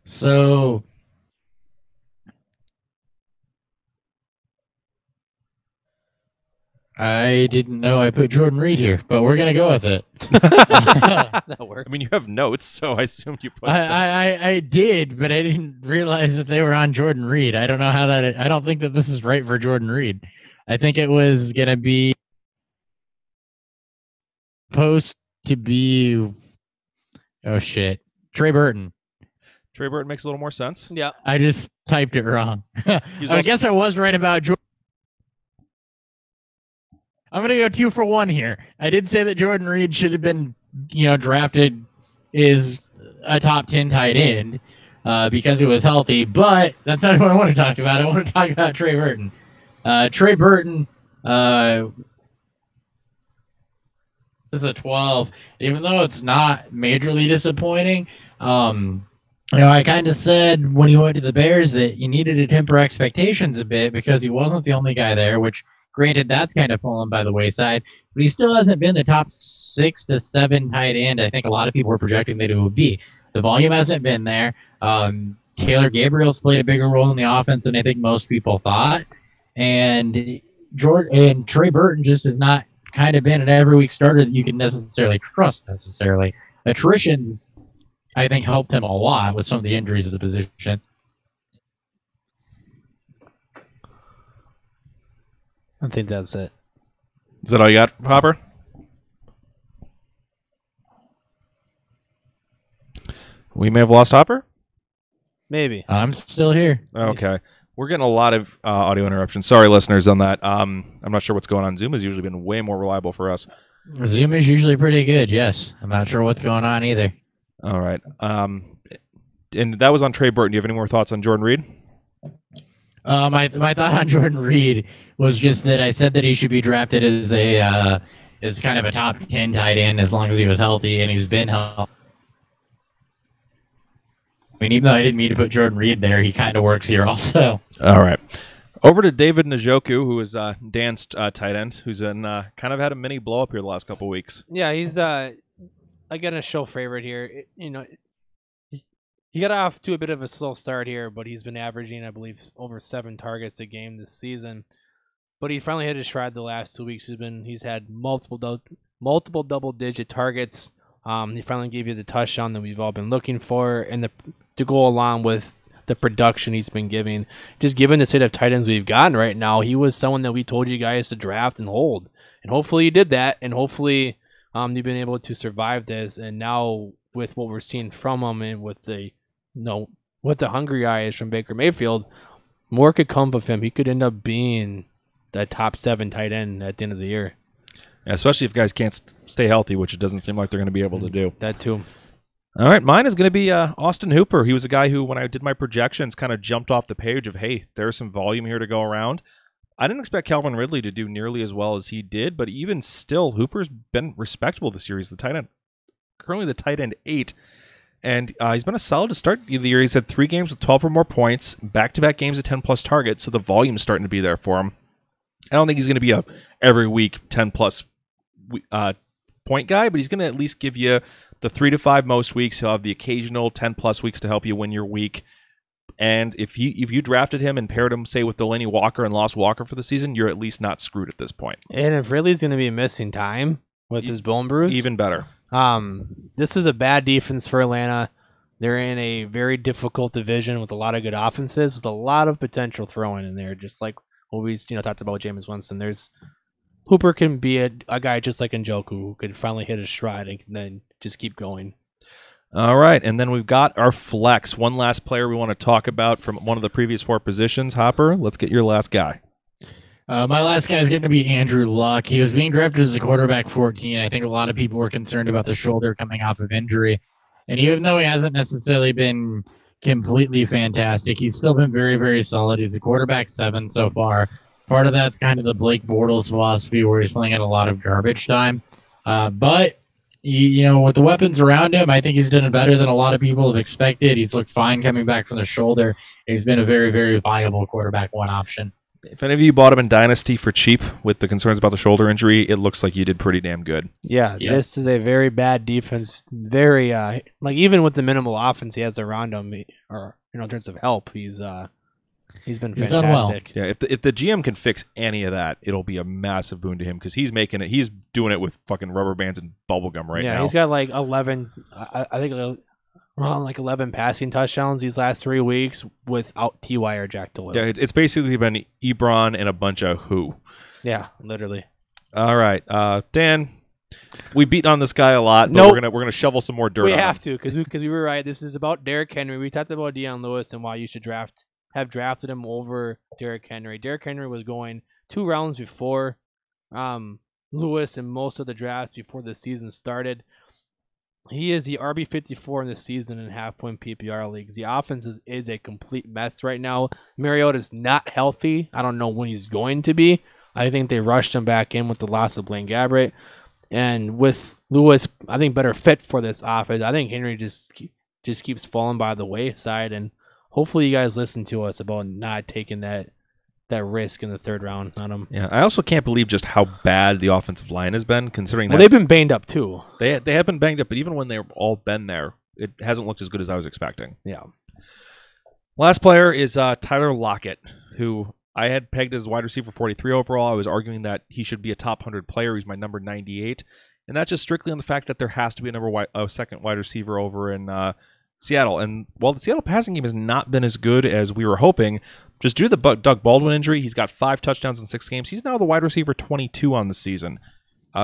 So I didn't know I put Jordan Reed here, but we're gonna go with it. That works. I mean, you have notes, so I assumed you put. I did, but I didn't realize that they were on Jordan Reed. I don't know how that. I don't think that this is right for Jordan Reed. I think it was gonna be supposed to be. Oh shit, Trey Burton. Trey Burton makes a little more sense. Yeah, I just typed it wrong. I guess I was right about Jordan. I'm going to go 2 for 1 here. I did say that Jordan Reed should have been, drafted as a top 10 tight end because he was healthy, but that's not what I want to talk about. I want to talk about Trey Burton. Trey Burton is a 12, even though it's not majorly disappointing. I kind of said when he went to the Bears that you needed to temper expectations a bit because he wasn't the only guy there, which granted, that's kind of fallen by the wayside, but he still hasn't been the top 6 to 7 tight end. I think a lot of people were projecting that it would be. The volume hasn't been there. Taylor Gabriel's played a bigger role in the offense than I think most people thought. And Trey Burton just has not kind of been an every week starter that you can necessarily trust necessarily. Attritions, I think, helped him a lot with some of the injuries at the position. I think that's it. Is that all you got, Hopper? We may have lost Hopper? Maybe. I'm still here. Okay. We're getting a lot of audio interruptions. Sorry, listeners, on that. I'm not sure what's going on. Zoom has usually been way more reliable for us. Zoom is usually pretty good, yes. I'm not sure what's going on either. All right. And that was on Trey Burton. Do you have any more thoughts on Jordan Reed? My thought on Jordan Reed was just that I said that he should be drafted as kind of a top 10 tight end as long as he was healthy, and he's been healthy. I mean, even though I didn't mean to put Jordan Reed there, he kind of works here also. All right. Over to David Njoku, who is Dan's tight end, who's been kind of had a mini blow up here the last couple of weeks. Yeah, he's again a show favorite here. He got off to a bit of a slow start here, but he's been averaging, I believe, over 7 targets a game this season. But he finally hit his stride the last 2 weeks. He's had multiple double-digit targets. He finally gave you the touchdown that we've all been looking for, and to go along with the production he's been giving. Just given the state of tight ends we've gotten right now, he was someone that we told you guys to draft and hold. And hopefully you did that, and hopefully you've been able to survive this. And now with what we're seeing from him and with the hungry eyes from Baker Mayfield, more could come of him. He could end up being the top 7 tight end at the end of the year. Yeah, especially if guys can't stay healthy, which it doesn't seem like they're going to be able to do. That too. All right, mine is going to be Austin Hooper. He was a guy who, when I did my projections, kind of jumped off the page of, hey, there's some volume here to go around. I didn't expect Calvin Ridley to do nearly as well as he did, but even still, Hooper's been respectable this year. He's the tight end, currently the tight end 8, and he's been a solid to start the year. He's had 3 games with 12 or more points, back-to-back games of 10-plus targets, so the volume's starting to be there for him. I don't think he's going to be a every week 10-plus point guy, but he's going to at least give you the 3 to 5 most weeks. He'll have the occasional 10-plus weeks to help you win your week. And if you drafted him and paired him, say, with Delaney Walker and lost Walker for the season, you're at least not screwed at this point. And if Ridley's going to be missing time with his bone bruise, even better. This is a bad defense for Atlanta. They're in a very difficult division with a lot of good offenses, with a lot of potential throwing in there. Just like what we talked about with Jameis Winston, Hooper can be a guy just like Njoku who could finally hit his stride and then just keep going. All right, and then we've got our flex. One last player we want to talk about from one of the previous 4 positions. Hopper, let's get your last guy. My last guy is going to be Andrew Luck. He was being drafted as a quarterback 14. I think a lot of people were concerned about the shoulder coming off of injury. And even though he hasn't necessarily been completely fantastic, he's still been very, very solid. He's a quarterback 7 so far. Part of that's kind of the Blake Bortles philosophy where he's playing at a lot of garbage time. But with the weapons around him, I think he's done better than a lot of people have expected. He's looked fine coming back from the shoulder. He's been a very, very viable quarterback 1 option. If any of you bought him in Dynasty for cheap with the concerns about the shoulder injury, it looks like you did pretty damn good. Yeah, this is a very bad defense. Very even with the minimal offense he has around him, or in terms of help, he's been fantastic. Done well. Yeah, if the GM can fix any of that, it'll be a massive boon to him because he's making it. He's doing it with fucking rubber bands and bubble gum now. Yeah, he's got 11. I think around 11 passing touchdowns these last 3 weeks without T.Y. or Jack Doyle. Yeah, it's basically been Ebron and a bunch of who. Yeah, literally. All right, Dan, we beat on this guy a lot, but Nope. we're gonna shovel some more dirt. We on have him. to because we were right. This is about Derrick Henry. We talked about Deion Lewis and why you should have drafted him over Derrick Henry. Derrick Henry was going 2 rounds before Lewis in most of the drafts before the season started. He is the RB54 in this season in half-point PPR leagues. The offense is a complete mess right now. Mariota's not healthy. I don't know when he's going to be. I think they rushed him back in with the loss of Blaine Gabbert. And with Lewis, I think better fit for this offense. I think Henry just keeps falling by the wayside. And hopefully you guys listen to us about not taking that risk in the 3rd round on him. Yeah, I also can't believe just how bad the offensive line has been, considering Well, that they've been banged up too. they have been banged up, but even when they've all been there, it hasn't looked as good as I was expecting. Yeah. Last player is Tyler Lockett, who I had pegged as wide receiver 43 overall. I was arguing that he should be a top 100 player. He's my number 98, and that's just strictly on the fact that there has to be a second wide receiver over in Seattle. And while the Seattle passing game has not been as good as we were hoping, just due to the Doug Baldwin injury, he's got 5 touchdowns in 6 games. He's now the wide receiver 22 on the season.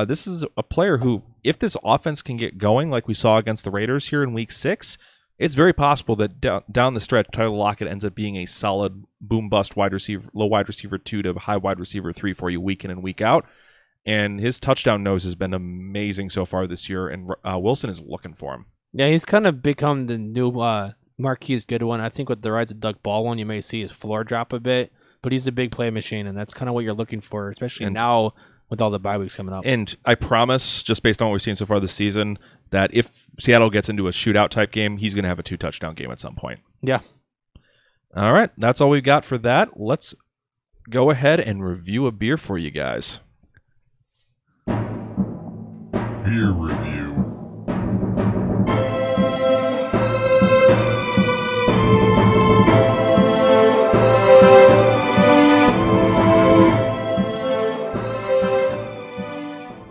This is a player who, if this offense can get going like we saw against the Raiders here in Week 6, it's very possible that down the stretch, Tyler Lockett ends up being a solid boom-bust wide receiver, low wide receiver 2 to high wide receiver 3 for you week in and week out. And his touchdown nose has been amazing so far this year, and Wilson is looking for him. Yeah, he's kind of become the new Marquise Goodwin. I think with the rise of Doug Baldwin, you may see his floor drop a bit, but he's a big play machine, and that's kind of what you're looking for, especially now with all the bye weeks coming up. And I promise, just based on what we've seen so far this season, that if Seattle gets into a shootout type game, he's going to have a 2-touchdown game at some point. Yeah. All right, that's all we've got for that. Let's go ahead and review a beer for you guys. Beer review.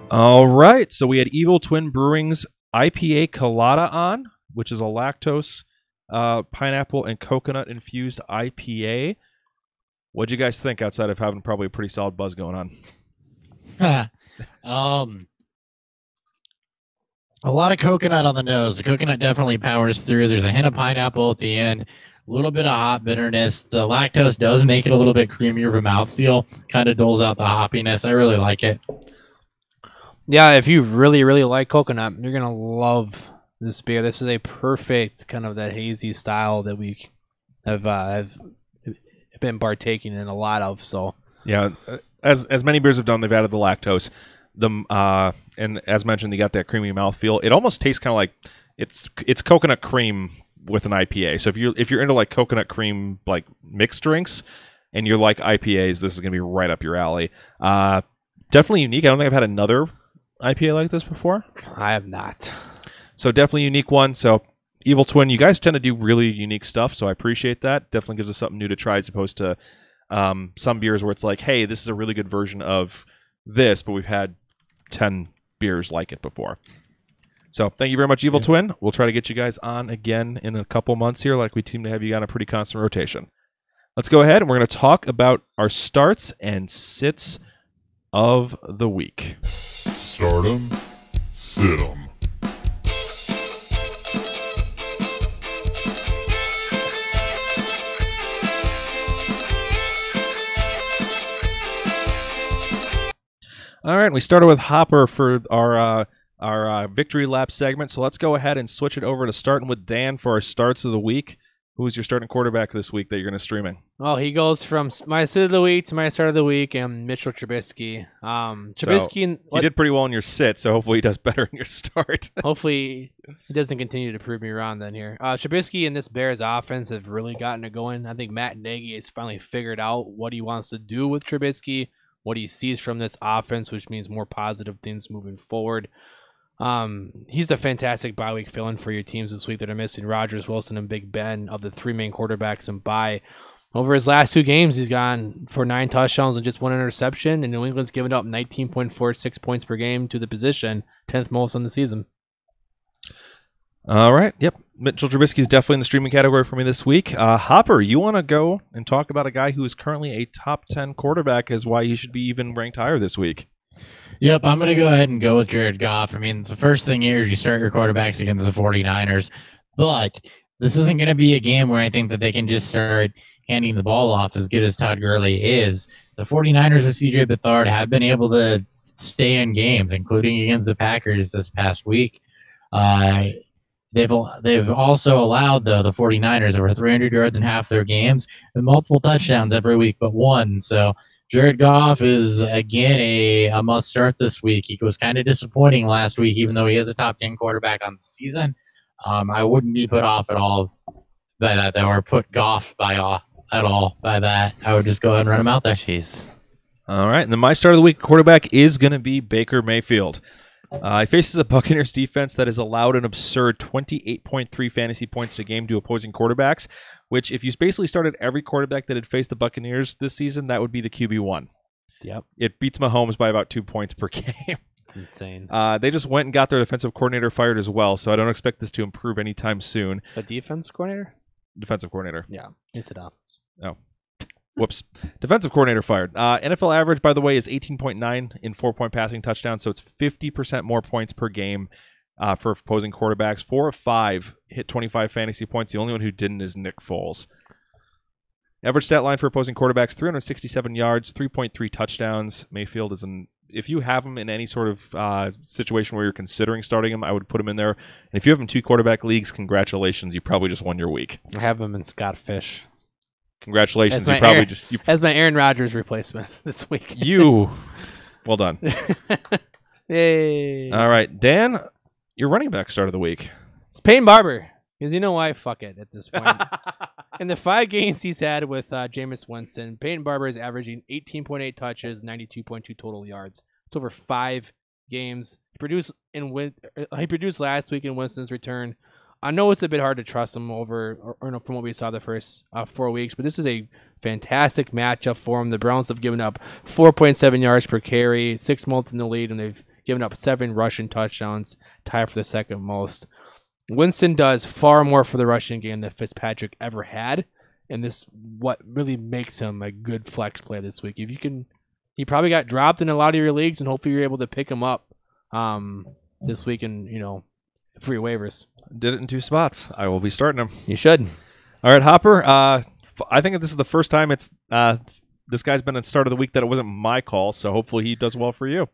All right, so we had Eviltwin Brewing's IPA Kolata on, which is a lactose, pineapple, and coconut-infused IPA. What'd you guys think outside of having probably a pretty solid buzz going on? A lot of coconut on the nose. The coconut definitely powers through. There's a hint of pineapple at the end, a little bit of hop bitterness. The lactose does make it a little bit creamier of a mouthfeel, kind of doles out the hoppiness. I really like it. Yeah, if you really, really like coconut, you're going to love this beer. This is a perfect kind of that hazy style that we have been partaking in a lot of. So Yeah, as many beers have done, they've added the lactose. And as mentioned, you got that creamy mouthfeel. It almost tastes kind of like it's coconut cream with an IPA. So if you're into like coconut cream like mixed drinks and you're like IPAs, this is gonna be right up your alley. Definitely unique. I don't think I've had another IPA like this before. I have not. So definitely unique one. So Eviltwin, you guys tend to do really unique stuff, so I appreciate that. Definitely gives us something new to try as opposed to some beers where it's like, hey, this is a really good version of this, but we've had 10 beers like it before. So thank you very much, Eviltwin. We'll try to get you guys on again in a couple months here, like we seem to have you on a pretty constant rotation. Let's go ahead and we're going to talk about our starts and sits of the week. Start 'em, sit 'em. All right, we started with Hopper for our victory lap segment, so let's go ahead and switch it over to starting with Dan for our starts of the week. Who's your starting quarterback this week that you're going to streaming? Well, he goes from my sit of the week to my start of the week, and Mitchell Trubisky. Trubisky, he did pretty well in your sit, so hopefully he does better in your start. Hopefully he doesn't continue to prove me wrong then here. Trubisky and this Bears offense have really gotten it going. I think Matt Nagy has finally figured out what he wants to do with Trubisky, what he sees from this offense, which means more positive things moving forward. He's a fantastic bye week fill-in for your teams this week that are missing Rodgers, Wilson, and Big Ben of the three main quarterbacks and bye. Over his last 2 games, he's gone for 9 touchdowns and just 1 interception, and New England's given up 19.46 points per game to the position, 10th most on the season. All right. Yep. Mitchell Trubisky is definitely in the streaming category for me this week. Hopper, you want to go and talk about a guy who is currently a top 10 quarterback as why he should be even ranked higher this week. Yep, I'm going to go ahead and go with Jared Goff. I mean, the first thing here is you start your quarterbacks against the 49ers, but this isn't going to be a game where I think that they can just start handing the ball off as good as Todd Gurley is. The 49ers with CJ Beathard have been able to stay in games, including against the Packers this past week. They've also allowed, though, the 49ers over 300 yards in half their games and multiple touchdowns every week but one. So Jared Goff is, again, a must start this week. He was kind of disappointing last week, even though he is a top 10 quarterback on the season. I wouldn't be put off at all by that, or put Goff at all by that. I would just go ahead and run him out there. Jeez. All right. And then my start of the week quarterback is going to be Baker Mayfield. He faces a Buccaneers defense that has allowed an absurd 28.3 fantasy points a game to opposing quarterbacks, which if you basically started every quarterback that had faced the Buccaneers this season, that would be the QB1. Yep. It beats Mahomes by about 2 points per game. Insane. They just went and got their defensive coordinator fired as well, so I don't expect this to improve anytime soon. A defense coordinator? Defensive coordinator. Yeah. It's an offense. Oh. Whoops. Defensive coordinator fired. NFL average, by the way, is 18.9 in 4-point passing touchdowns, so it's 50% more points per game for opposing quarterbacks. 4 of 5 hit 25 fantasy points. The only one who didn't is Nick Foles. Average stat line for opposing quarterbacks, 367 yards, 3.3 touchdowns. Mayfield is if you have him in any sort of situation where you're considering starting him, I would put him in there. And if you have him in 2 quarterback leagues, congratulations. You probably just won your week. I have him in Scott Fish. Congratulations. As my Aaron Rodgers replacement this week. Well done. Hey. All right, Dan, your running back start of the week. It's Peyton Barber. Because you know why? Fuck it at this point. In the 5 games he's had with Jameis Winston, Peyton Barber is averaging 18.8 touches, 92.2 total yards. It's over 5 games. He produced last week in Winston's return. I know it's a bit hard to trust him from what we saw the first 4 weeks, but this is a fantastic matchup for him. The Browns have given up 4.7 yards per carry, 6 months in the lead, and they've given up 7 rushing touchdowns, tied for the second most. Winston does far more for the rushing game than Fitzpatrick ever had, and this what really makes him a good flex play this week. He probably got dropped in a lot of your leagues, and hopefully you're able to pick him up this week and free waivers. Did it in 2 spots. I will be starting him. You should. All right, Hopper. I think this is the first time this guy's been at start of the week that it wasn't my call, so hopefully he does well for you.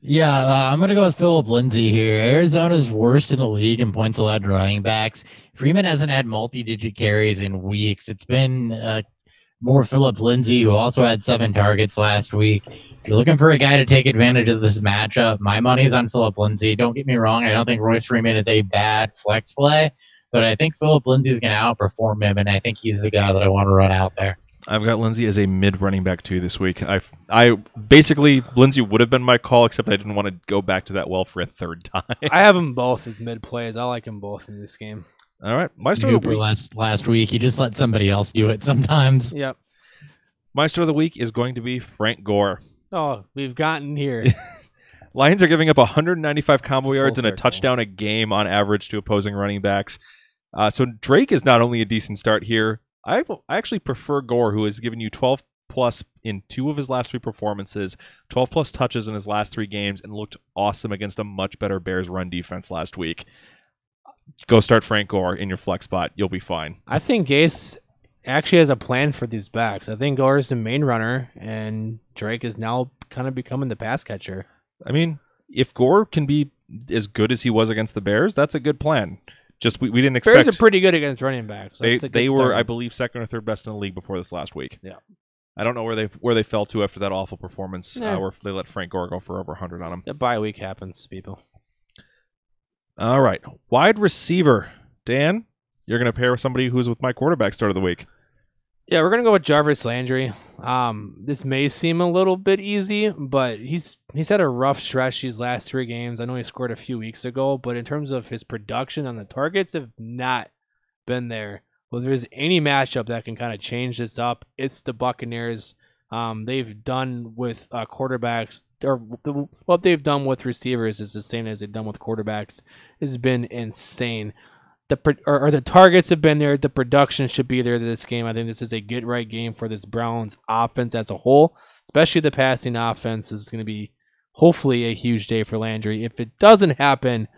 Yeah, I'm going to go with Phillip Lindsay here. Arizona's worst in the league in points allowed to running backs. Freeman hasn't had multi-digit carries in weeks. It's been more Phillip Lindsay, who also had 7 targets last week. If you're looking for a guy to take advantage of this matchup, my money's on Phillip Lindsay. Don't get me wrong. I don't think Royce Freeman is a bad flex play, but I think Phillip Lindsay is going to outperform him, and I think he's the guy that I want to run out there. I've got Lindsay as a mid running back too this week. I basically Lindsay would have been my call, except I didn't want to go back to that well for a third time. I have them both as mid plays. I like them both in this game. All right, my start of the week. Last week, you just let somebody else do it sometimes. Yep. My start of the week is going to be Frank Gore. Oh, we've gotten here. Lions are giving up 195 combo yards and a circle. touchdown a game on average to opposing running backs. So Drake is not only a decent start here. I actually prefer Gore, who has given you 12 plus in 2 of his last 3 performances, 12 plus touches in his last 3 games, and looked awesome against a much better Bears run defense last week. Go start Frank Gore in your flex spot. You'll be fine. I think Gase actually has a plan for these backs. I think Gore is the main runner, and Drake is now kind of becoming the pass catcher. I mean, if Gore can be as good as he was against the Bears, that's a good plan. Just we didn't expect. Bears are pretty good against running backs. So they were, I believe, 2nd or 3rd best in the league before this last week. Yeah. I don't know where they fell to after that awful performance, Yeah. where they let Frank Gore go for over 100 on him. The bye week happens, people. All right, wide receiver, Dan. You're going to pair with somebody who's with my quarterback start of the week. Yeah, we're gonna go with Jarvis Landry. This may seem a little bit easy, but he's had a rough stretch these last 3 games. I know he scored a few weeks ago, but in terms of his production on the targets have not been there. Well, there's any matchup that can kind of change this up, it's the Buccaneers. They've done with quarterbacks, or what they've done with receivers is the same as they've done with quarterbacks. It's been insane. The targets have been there. The production should be there this game. I think this is a get-right game for this Browns offense as a whole, especially the passing offense is going to be hopefully a huge day for Landry. If it doesn't happen,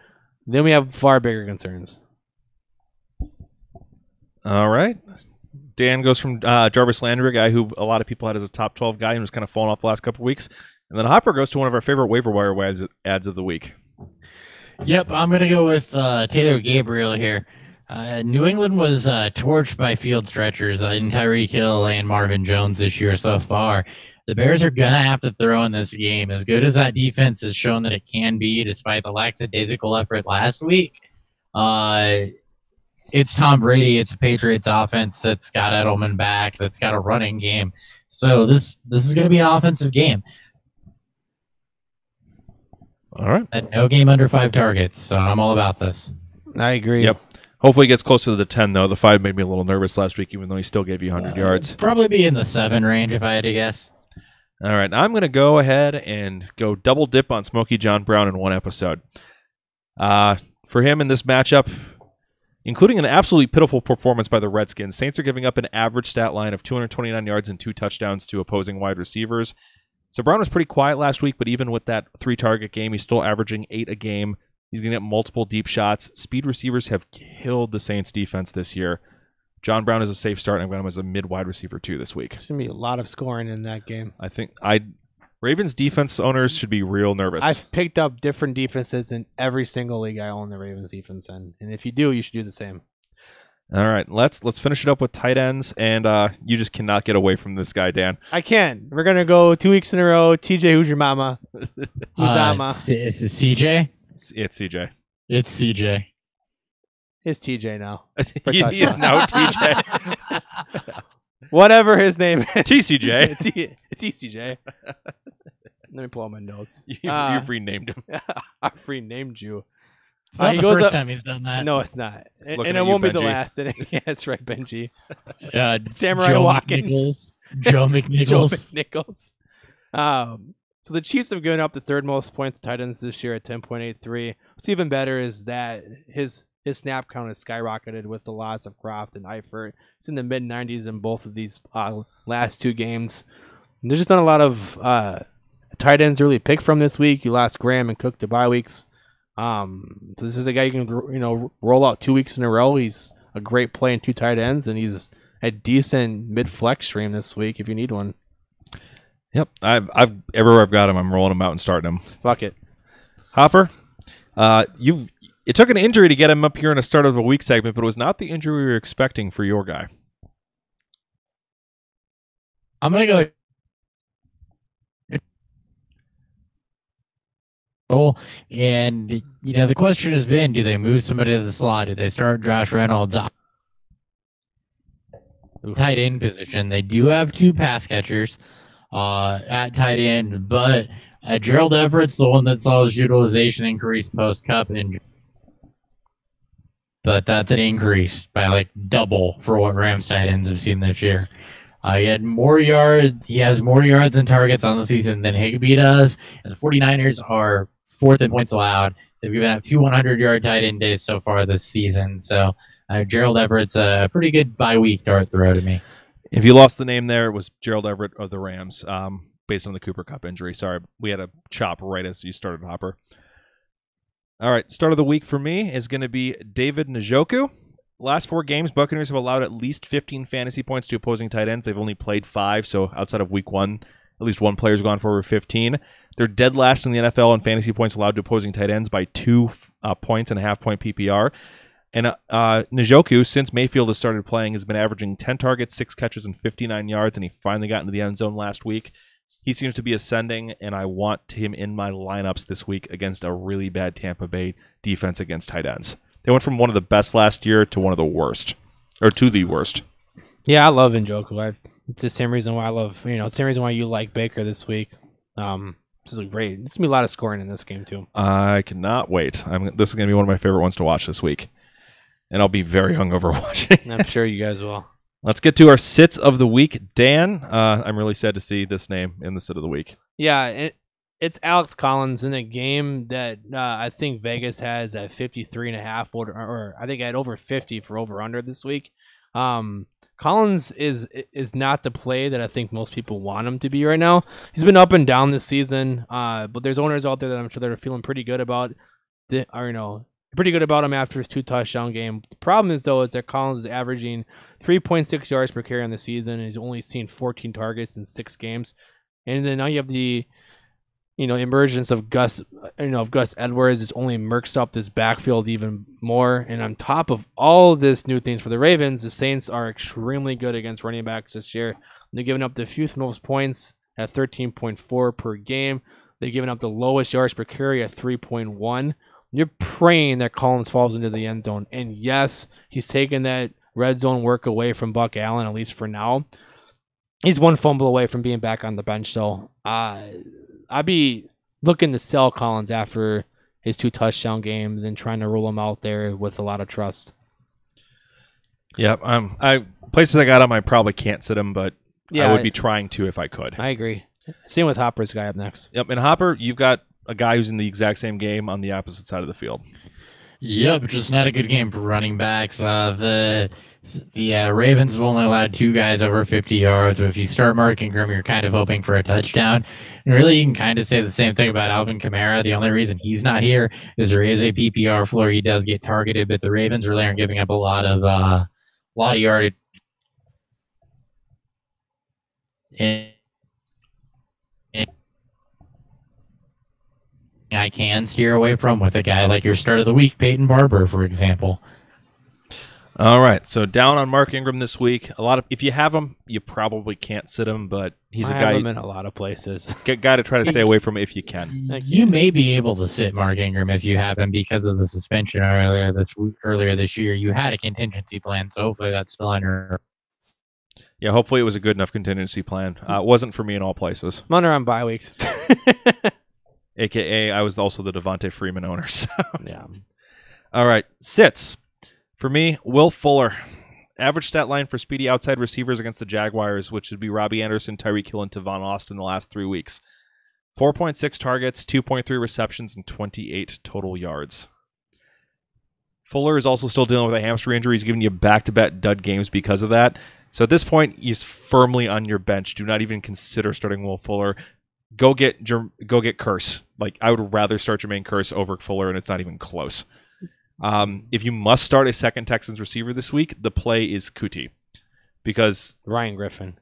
then we have far bigger concerns. All right. Dan goes from Jarvis Landry, a guy who a lot of people had as a top 12 guy and was kind of falling off the last couple of weeks. And then Hopper goes to one of our favorite waiver wire ads of the week. Yep, I'm going to go with Taylor Gabriel here. New England was torched by field stretchers in Tyreek Hill and Marvin Jones this year so far. The Bears are going to have to throw in this game. As good as that defense has shown that it can be, despite the lackadaisical effort last week, it's Tom Brady. It's a Patriots offense that's got Edelman back, that's got a running game. So this is going to be an offensive game. All right. And no game under 5 targets, so I'm all about this. I agree. Yep. Hopefully he gets closer to the 10, though. The 5 made me a little nervous last week, even though he still gave you 100 yards. Probably be in the 7 range if I had to guess. All right. I'm going to go ahead and go double dip on Smokey John Brown in one episode. For him in this matchup, including an absolutely pitiful performance by the Redskins, Saints are giving up an average stat line of 229 yards and 2 touchdowns to opposing wide receivers. So Brown was pretty quiet last week, but even with that 3-target game, he's still averaging 8 a game. He's going to get multiple deep shots. Speed receivers have killed the Saints defense this year. John Brown is a safe start, and I've got him as a mid-wide receiver too this week. There's going to be a lot of scoring in that game. I think Ravens defense owners should be real nervous. I've picked up different defenses in every single league I own the Ravens defense in. And if you do, you should do the same. All right, let's finish it up with tight ends, and you just cannot get away from this guy, Dan. I can. We're going to go 2 weeks in a row. TJ, who's your mama? Uzama. It's CJ? It's CJ. It's CJ. It's TJ now. He is now TJ. Whatever his name is. TCJ. It's TCJ. Let me pull out my notes. You've renamed him. I've renamed you. It's not he the goes first up- time he's done that. No, it's not. And Looking it at you, won't be the Benji. last. Yeah, that's right, Benji. Samurai Samurai Watkins. Joe Joe McNichols. McNichols. So the Chiefs have given up the 3rd most points to tight ends this year at 10.83. What's even better is that his snap count has skyrocketed with the loss of Croft and Eifert. It's in the mid-90s in both of these last 2 games. And there's just not a lot of tight ends to really pick from this week. You lost Graham and Cook to bye weeks. So this is a guy you can roll out 2 weeks in a row. He's a great play in 2 tight ends, and he's a decent mid-flex stream this week if you need one. Yep, I've everywhere I've got him, I'm rolling him out and starting him. Fuck it. Hopper, it took an injury to get him up here in a start of the week segment, but it was not the injury we were expecting for your guy. I'm gonna go. And the question has been: do they move somebody to the slot? Do they start Josh Reynolds? Tight end position. They do have 2 pass catchers at tight end, but Gerald Everett's the one that saw his utilization increase post-Cup injury. But that's an increase by like double for what Rams tight ends have seen this year. He had more yards. He has more yards and targets on the season than Higbee does. And the 49ers are 4th in points allowed. They've given up 2 100-yard tight end days so far this season. So Gerald Everett's a pretty good bye-week dart throw to me. If you lost the name there, it was Gerald Everett of the Rams, based on the Cooper Kupp injury. Sorry, we had a chop right as you started, Hopper. All right, start of the week for me is going to be David Njoku. Last 4 games, Buccaneers have allowed at least 15 fantasy points to opposing tight ends. They've only played 5, so outside of week 1, at least one player's gone for over 15. They're dead last in the NFL in fantasy points allowed to opposing tight ends by 2 points and a half-point PPR. And Njoku, since Mayfield has started playing, has been averaging 10 targets, 6 catches, and 59 yards, and he finally got into the end zone last week. He seems to be ascending, and I want him in my lineups this week against a really bad Tampa Bay defense against tight ends. They went from one of the best last year to one of the worst, or to the worst. Yeah, I love Njoku. It's the same reason why I love, the same reason why you like Baker this week. This is great. There's going to be a lot of scoring in this game, too. I cannot wait. This is going to be one of my favorite ones to watch this week. And I'll be very hungover watching. I'm sure you guys will. Let's get to our sits of the week. Dan, I'm really sad to see this name in the sit of the week. Yeah, it's Alex Collins in a game that I think Vegas has at 53.5, or I think at over 50 for over-under this week. Collins is not the play that I think most people want him to be right now. He's been up and down this season, but there's owners out there that I'm sure they're feeling pretty good about. Pretty good about him after his 2 touchdown game. The problem is that Collins is averaging 3.6 yards per carry on the season, and he's only seen 14 targets in 6 games. And then now you have the emergence of Gus Edwards. It's only murks up this backfield even more. And on top of all this new things for the Ravens, the Saints are extremely good against running backs this year. They're giving up the fewest most points at 13.4 per game. They're giving up the lowest yards per carry at 3.1. You're praying that Collins falls into the end zone. And yes, he's taken that red zone work away from Buck Allen, at least for now. He's 1 fumble away from being back on the bench, though. I'd be looking to sell Collins after his 2 touchdown game, then trying to roll him out there with a lot of trust. Yep. Places I got him, I probably can't sit him, but yeah, I would be trying to if I could. I agree. Same with Hopper's guy up next. Yep. And Hopper, you've got a guy who's in the exact same game on the opposite side of the field. Yep, just not a good game for running backs. The Ravens have only allowed 2 guys over 50 yards. But if you start Mark Ingram, you're kind of hoping for a touchdown. And really, you can kind of say the same thing about Alvin Kamara. The only reason he's not here is there is a PPR floor. He does get targeted, but the Ravens really aren't giving up a lot of yardage. I can steer away from with a guy like your start of the week, Peyton Barber, for example. All right, so down on Mark Ingram this week. If you have him, you probably can't sit him, but he's a guy. I have him in a lot of places. Guy to try to stay away from if you can. You may be able to sit Mark Ingram if you have him because of the suspension earlier this year. You had a contingency plan, so hopefully that's still on your. Yeah, hopefully it was a good enough contingency plan. It wasn't for me in all places. I'm under on bye weeks. AKA, I was also the Devontae Freeman owner. So. Yeah. All right, sits. For me, Will Fuller. Average stat line for speedy outside receivers against the Jaguars, which would be Robbie Anderson, Tyreek Hill, and Tavon Austin the last 3 weeks. 4.6 targets, 2.3 receptions, and 28 total yards. Fuller is also still dealing with a hamstring injury. He's giving you back-to-back dud games because of that. So at this point, he's firmly on your bench. Do not even consider starting Will Fuller. Go get Curse. Like, I would rather start Jermaine Curse over Fuller, and it's not even close. If you must start a second Texans receiver this week, the play is Kuti, because Ryan Griffin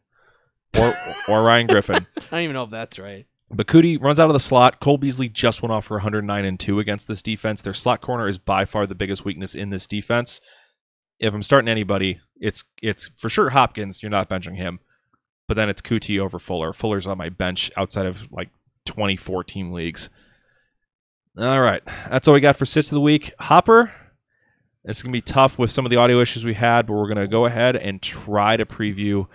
or Ryan Griffin. I don't even know if that's right. But Kuti runs out of the slot. Cole Beasley just went off for 109 and 2 against this defense. Their slot corner is by far the biggest weakness in this defense. If I'm starting anybody, it's for sure Hopkins. You're not benching him. but then it's Kuti over Fuller. Fuller's on my bench outside of like 2014 leagues. All right, that's all we got for sits of the week. Hopper, it's going to be tough with some of the audio issues we had, but we're going to go ahead and try to preview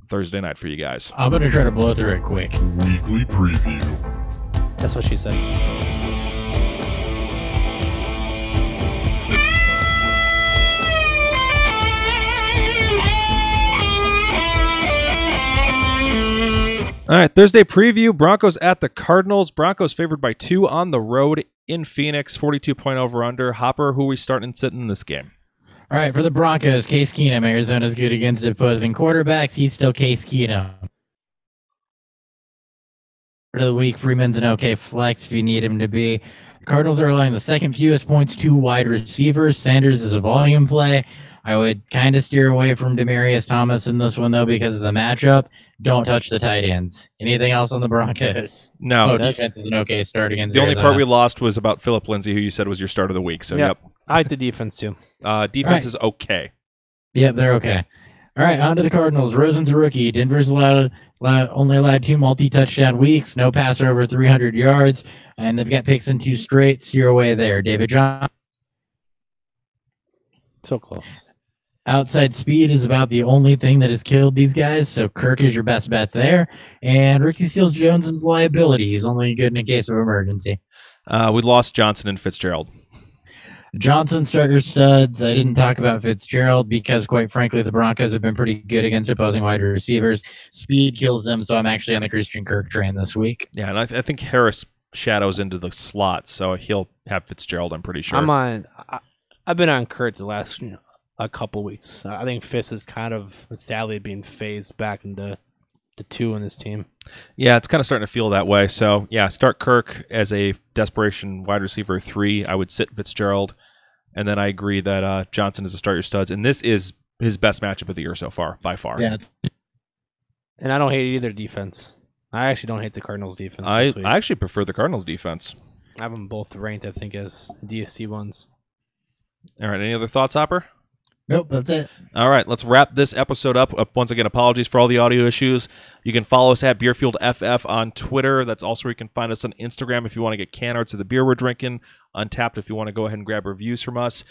Thursday night for you guys. I'm going to try to blow through it quick. Weekly preview. That's what she said. All right, Thursday preview, Broncos at the Cardinals. Broncos favored by 2 on the road in Phoenix, 42-point over-under. Hopper, who are we starting sitting in this game? All right, for the Broncos, Case Keenum. Arizona's good against opposing quarterbacks. He's still Case Keenum. For the week, Freeman's an okay flex if you need him to be. The Cardinals are allowing the second fewest points to wide receivers. Sanders is a volume play. I would kind of steer away from Demaryius Thomas in this one, though, because of the matchup. Don't touch the tight ends. Anything else on the Broncos? No. Defense is an okay start against The only Arizona. part we lost was about Phillip Lindsay, who you said was your start of the week. So, yep. I like the defense, too. Defense is okay. Yep, they're okay. All right, on to the Cardinals. Rosen's a rookie. Denver's only allowed 2 multi-touchdown weeks, no passer over 300 yards, and they've got picks in 2 straight. Steer away there. David John. So close. Outside speed is about the only thing that has killed these guys, so Kirk is your best bet there. And Ricky Seals-Jones' liability. He's only good in a case of emergency. We lost Johnson and Fitzgerald. Johnson, start your studs. I didn't talk about Fitzgerald because, quite frankly, the Broncos have been pretty good against opposing wide receivers. Speed kills them, so I'm actually on the Christian Kirk train this week. Yeah, and I think Harris shadows into the slot, so he'll have Fitzgerald, I'm pretty sure. I've been on Kurt the last a couple weeks. I think Fitz is kind of sadly being phased back into the 2 in this team. Yeah, it's kind of starting to feel that way. So, yeah, start Kirk as a desperation wide receiver 3. I would sit Fitzgerald. And then I agree that Johnson is a start your studs. And this is his best matchup of the year so far, by far. Yeah. And I don't hate either defense. I actually don't hate the Cardinals defense I this week. actually prefer the Cardinals defense. I have them both ranked, I think, as DSC ones. All right, any other thoughts, Hopper? Nope, that's it. All right, let's wrap this episode up. Once again, apologies for all the audio issues. You can follow us at BeerfieldFF on Twitter. That's also where you can find us on Instagram if you want to get can arts of the beer we're drinking. Untapped if you want to go ahead and grab reviews from us.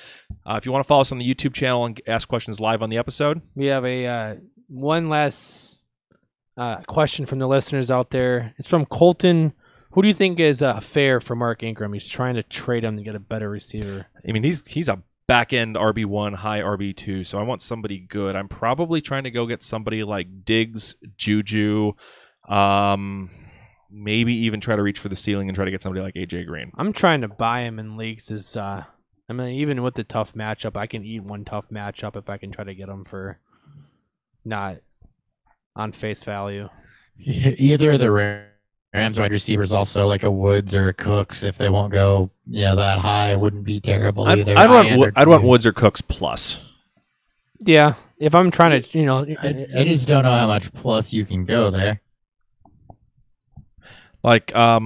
If you want to follow us on the YouTube channel and ask questions live on the episode. We have a one last question from the listeners out there. It's from Colton. Who do you think is fair for Mark Ingram? He's trying to trade him to get a better receiver. I mean, he's a back-end RB1, high RB2, so I want somebody good. I'm probably trying to go get somebody like Diggs, Juju, maybe even try to reach for the ceiling and try to get somebody like AJ Green. I'm trying to buy him in leagues. Even with the tough matchup, I can eat one tough matchup if I can try to get him for not on face value. Either of the Rams wide receivers, also like a Woods or a Cooks, if they won't go that high, wouldn't be terrible either. I'd want Woods or Cooks plus. Yeah, if I'm trying to, I just don't know how much plus you can go there. Like, I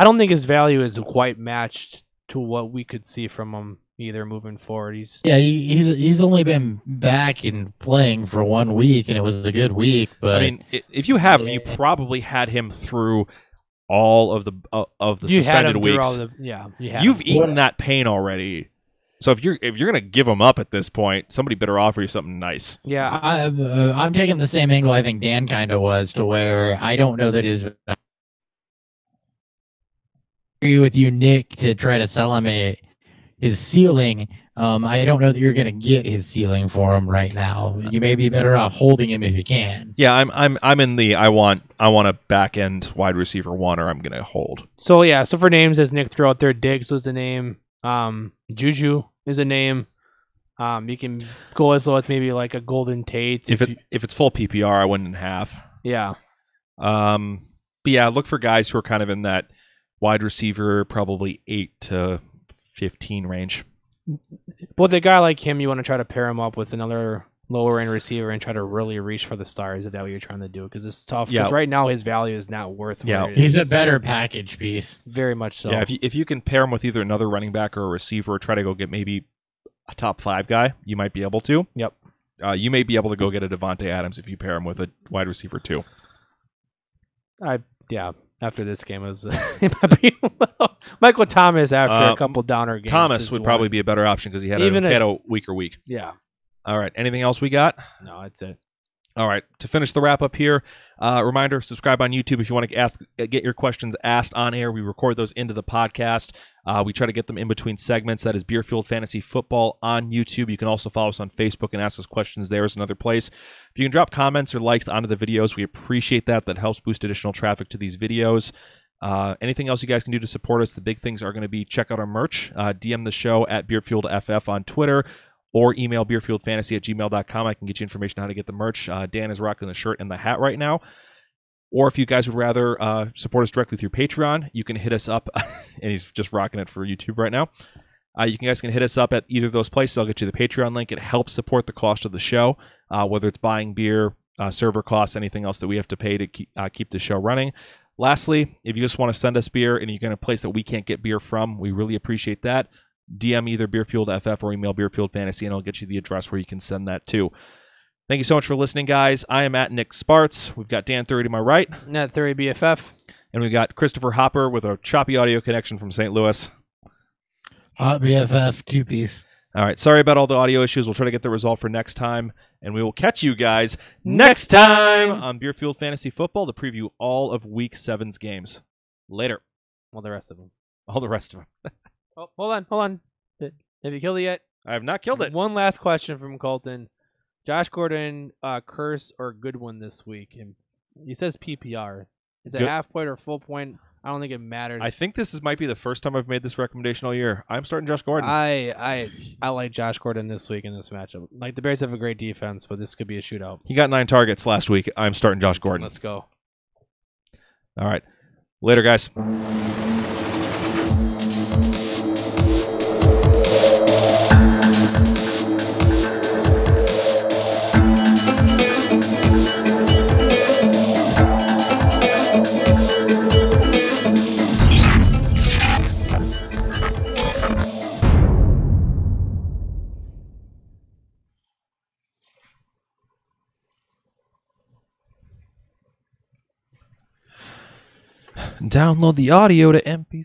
don't think his value is quite matched to what we could see from him either moving forward. He's only been back and playing for 1 week, and it was a good week. But I mean, if you have him, you probably had him through all of the suspended weeks. You've eaten that pain already. So if you're gonna give him up at this point, somebody better offer you something nice. Yeah, I'm taking the same angle I think Dan kind of was, to where I don't know that his. Agree with you, Nick, to try to sell him his ceiling. I don't know that you're going to get his ceiling for him right now. You may be better off holding him if you can. Yeah, I'm in the I want a back end wide receiver 1, or I'm going to hold. So for names, as Nick threw out there, Diggs was the name. Juju is a name. You can go as low as maybe like a Golden Tate. If it's full PPR, I win in half. Yeah. But yeah, look for guys who are kind of in that wide receiver, probably 8 to 15 range. But with a guy like him, you want to try to pair him up with another lower end receiver and try to really reach for the stars. Is that what you're trying to do? Because it's tough. Because right now his value is not worth. Yeah, he's a better package piece. Very much so. Yeah, if you can pair him with either another running back or a receiver, or try to go get maybe a top 5 guy, you might be able to. Yep. you may be able to go get a Devontae Adams if you pair him with a wide receiver too. After this game, it was Michael Thomas after a couple downer games. Thomas would probably be a better option because he had a weaker week. Yeah. All right. Anything else we got? No, that's it. All right. To finish the wrap up here, reminder, subscribe on YouTube if you want to get your questions asked on air. We record those into the podcast. We try to get them in between segments. That is Beerfield Fantasy Football on YouTube. You can also follow us on Facebook and ask us questions there is another place. If you can drop comments or likes onto the videos, we appreciate that. That helps boost additional traffic to these videos. Anything else you guys can do to support us? The big things are going to be check out our merch, DM the show at BeerfieldFF on Twitter, or email beerfieldfantasy@gmail.com. I can get you information on how to get the merch. Dan is rocking the shirt and the hat right now. Or if you guys would rather support us directly through Patreon, you can hit us up. And he's just rocking it for YouTube right now. You guys can hit us up at either of those places. I'll get you the Patreon link. It helps support the cost of the show, whether it's buying beer, server costs, anything else that we have to pay to keep the show running. Lastly, if you just want to send us beer and you're in a place that we can't get beer from, we really appreciate that. DM either BeerfieldFF or email BeerfieldFantasy, and I'll get you the address where you can send that too. Thank you so much for listening, guys. I am at Nick Sparts. We've got Dan Thury to my right. Net Thury BFF. And we've got Christopher Hopper with a choppy audio connection from St. Louis. Hot BFF, 2-piece. All right. Sorry about all the audio issues. We'll try to get the result for next time, and we will catch you guys next time on Beerfield Fantasy Football to preview all of Week 7's games. Later. Well, the rest of them. All the rest of them. Oh, hold on. Have you killed it yet? I have not killed it. One last question from Colton. Josh Gordon, curse or Godwin this week? And he says PPR. Is it half point or full point? I don't think it matters. I think might be the first time I've made this recommendation all year. I'm starting Josh Gordon. I like Josh Gordon this week in this matchup. Like, the Bears have a great defense, but this could be a shootout. He got 9 targets last week. I'm starting Josh Gordon. Let's go. All right. Later, guys. Download the audio to MP3.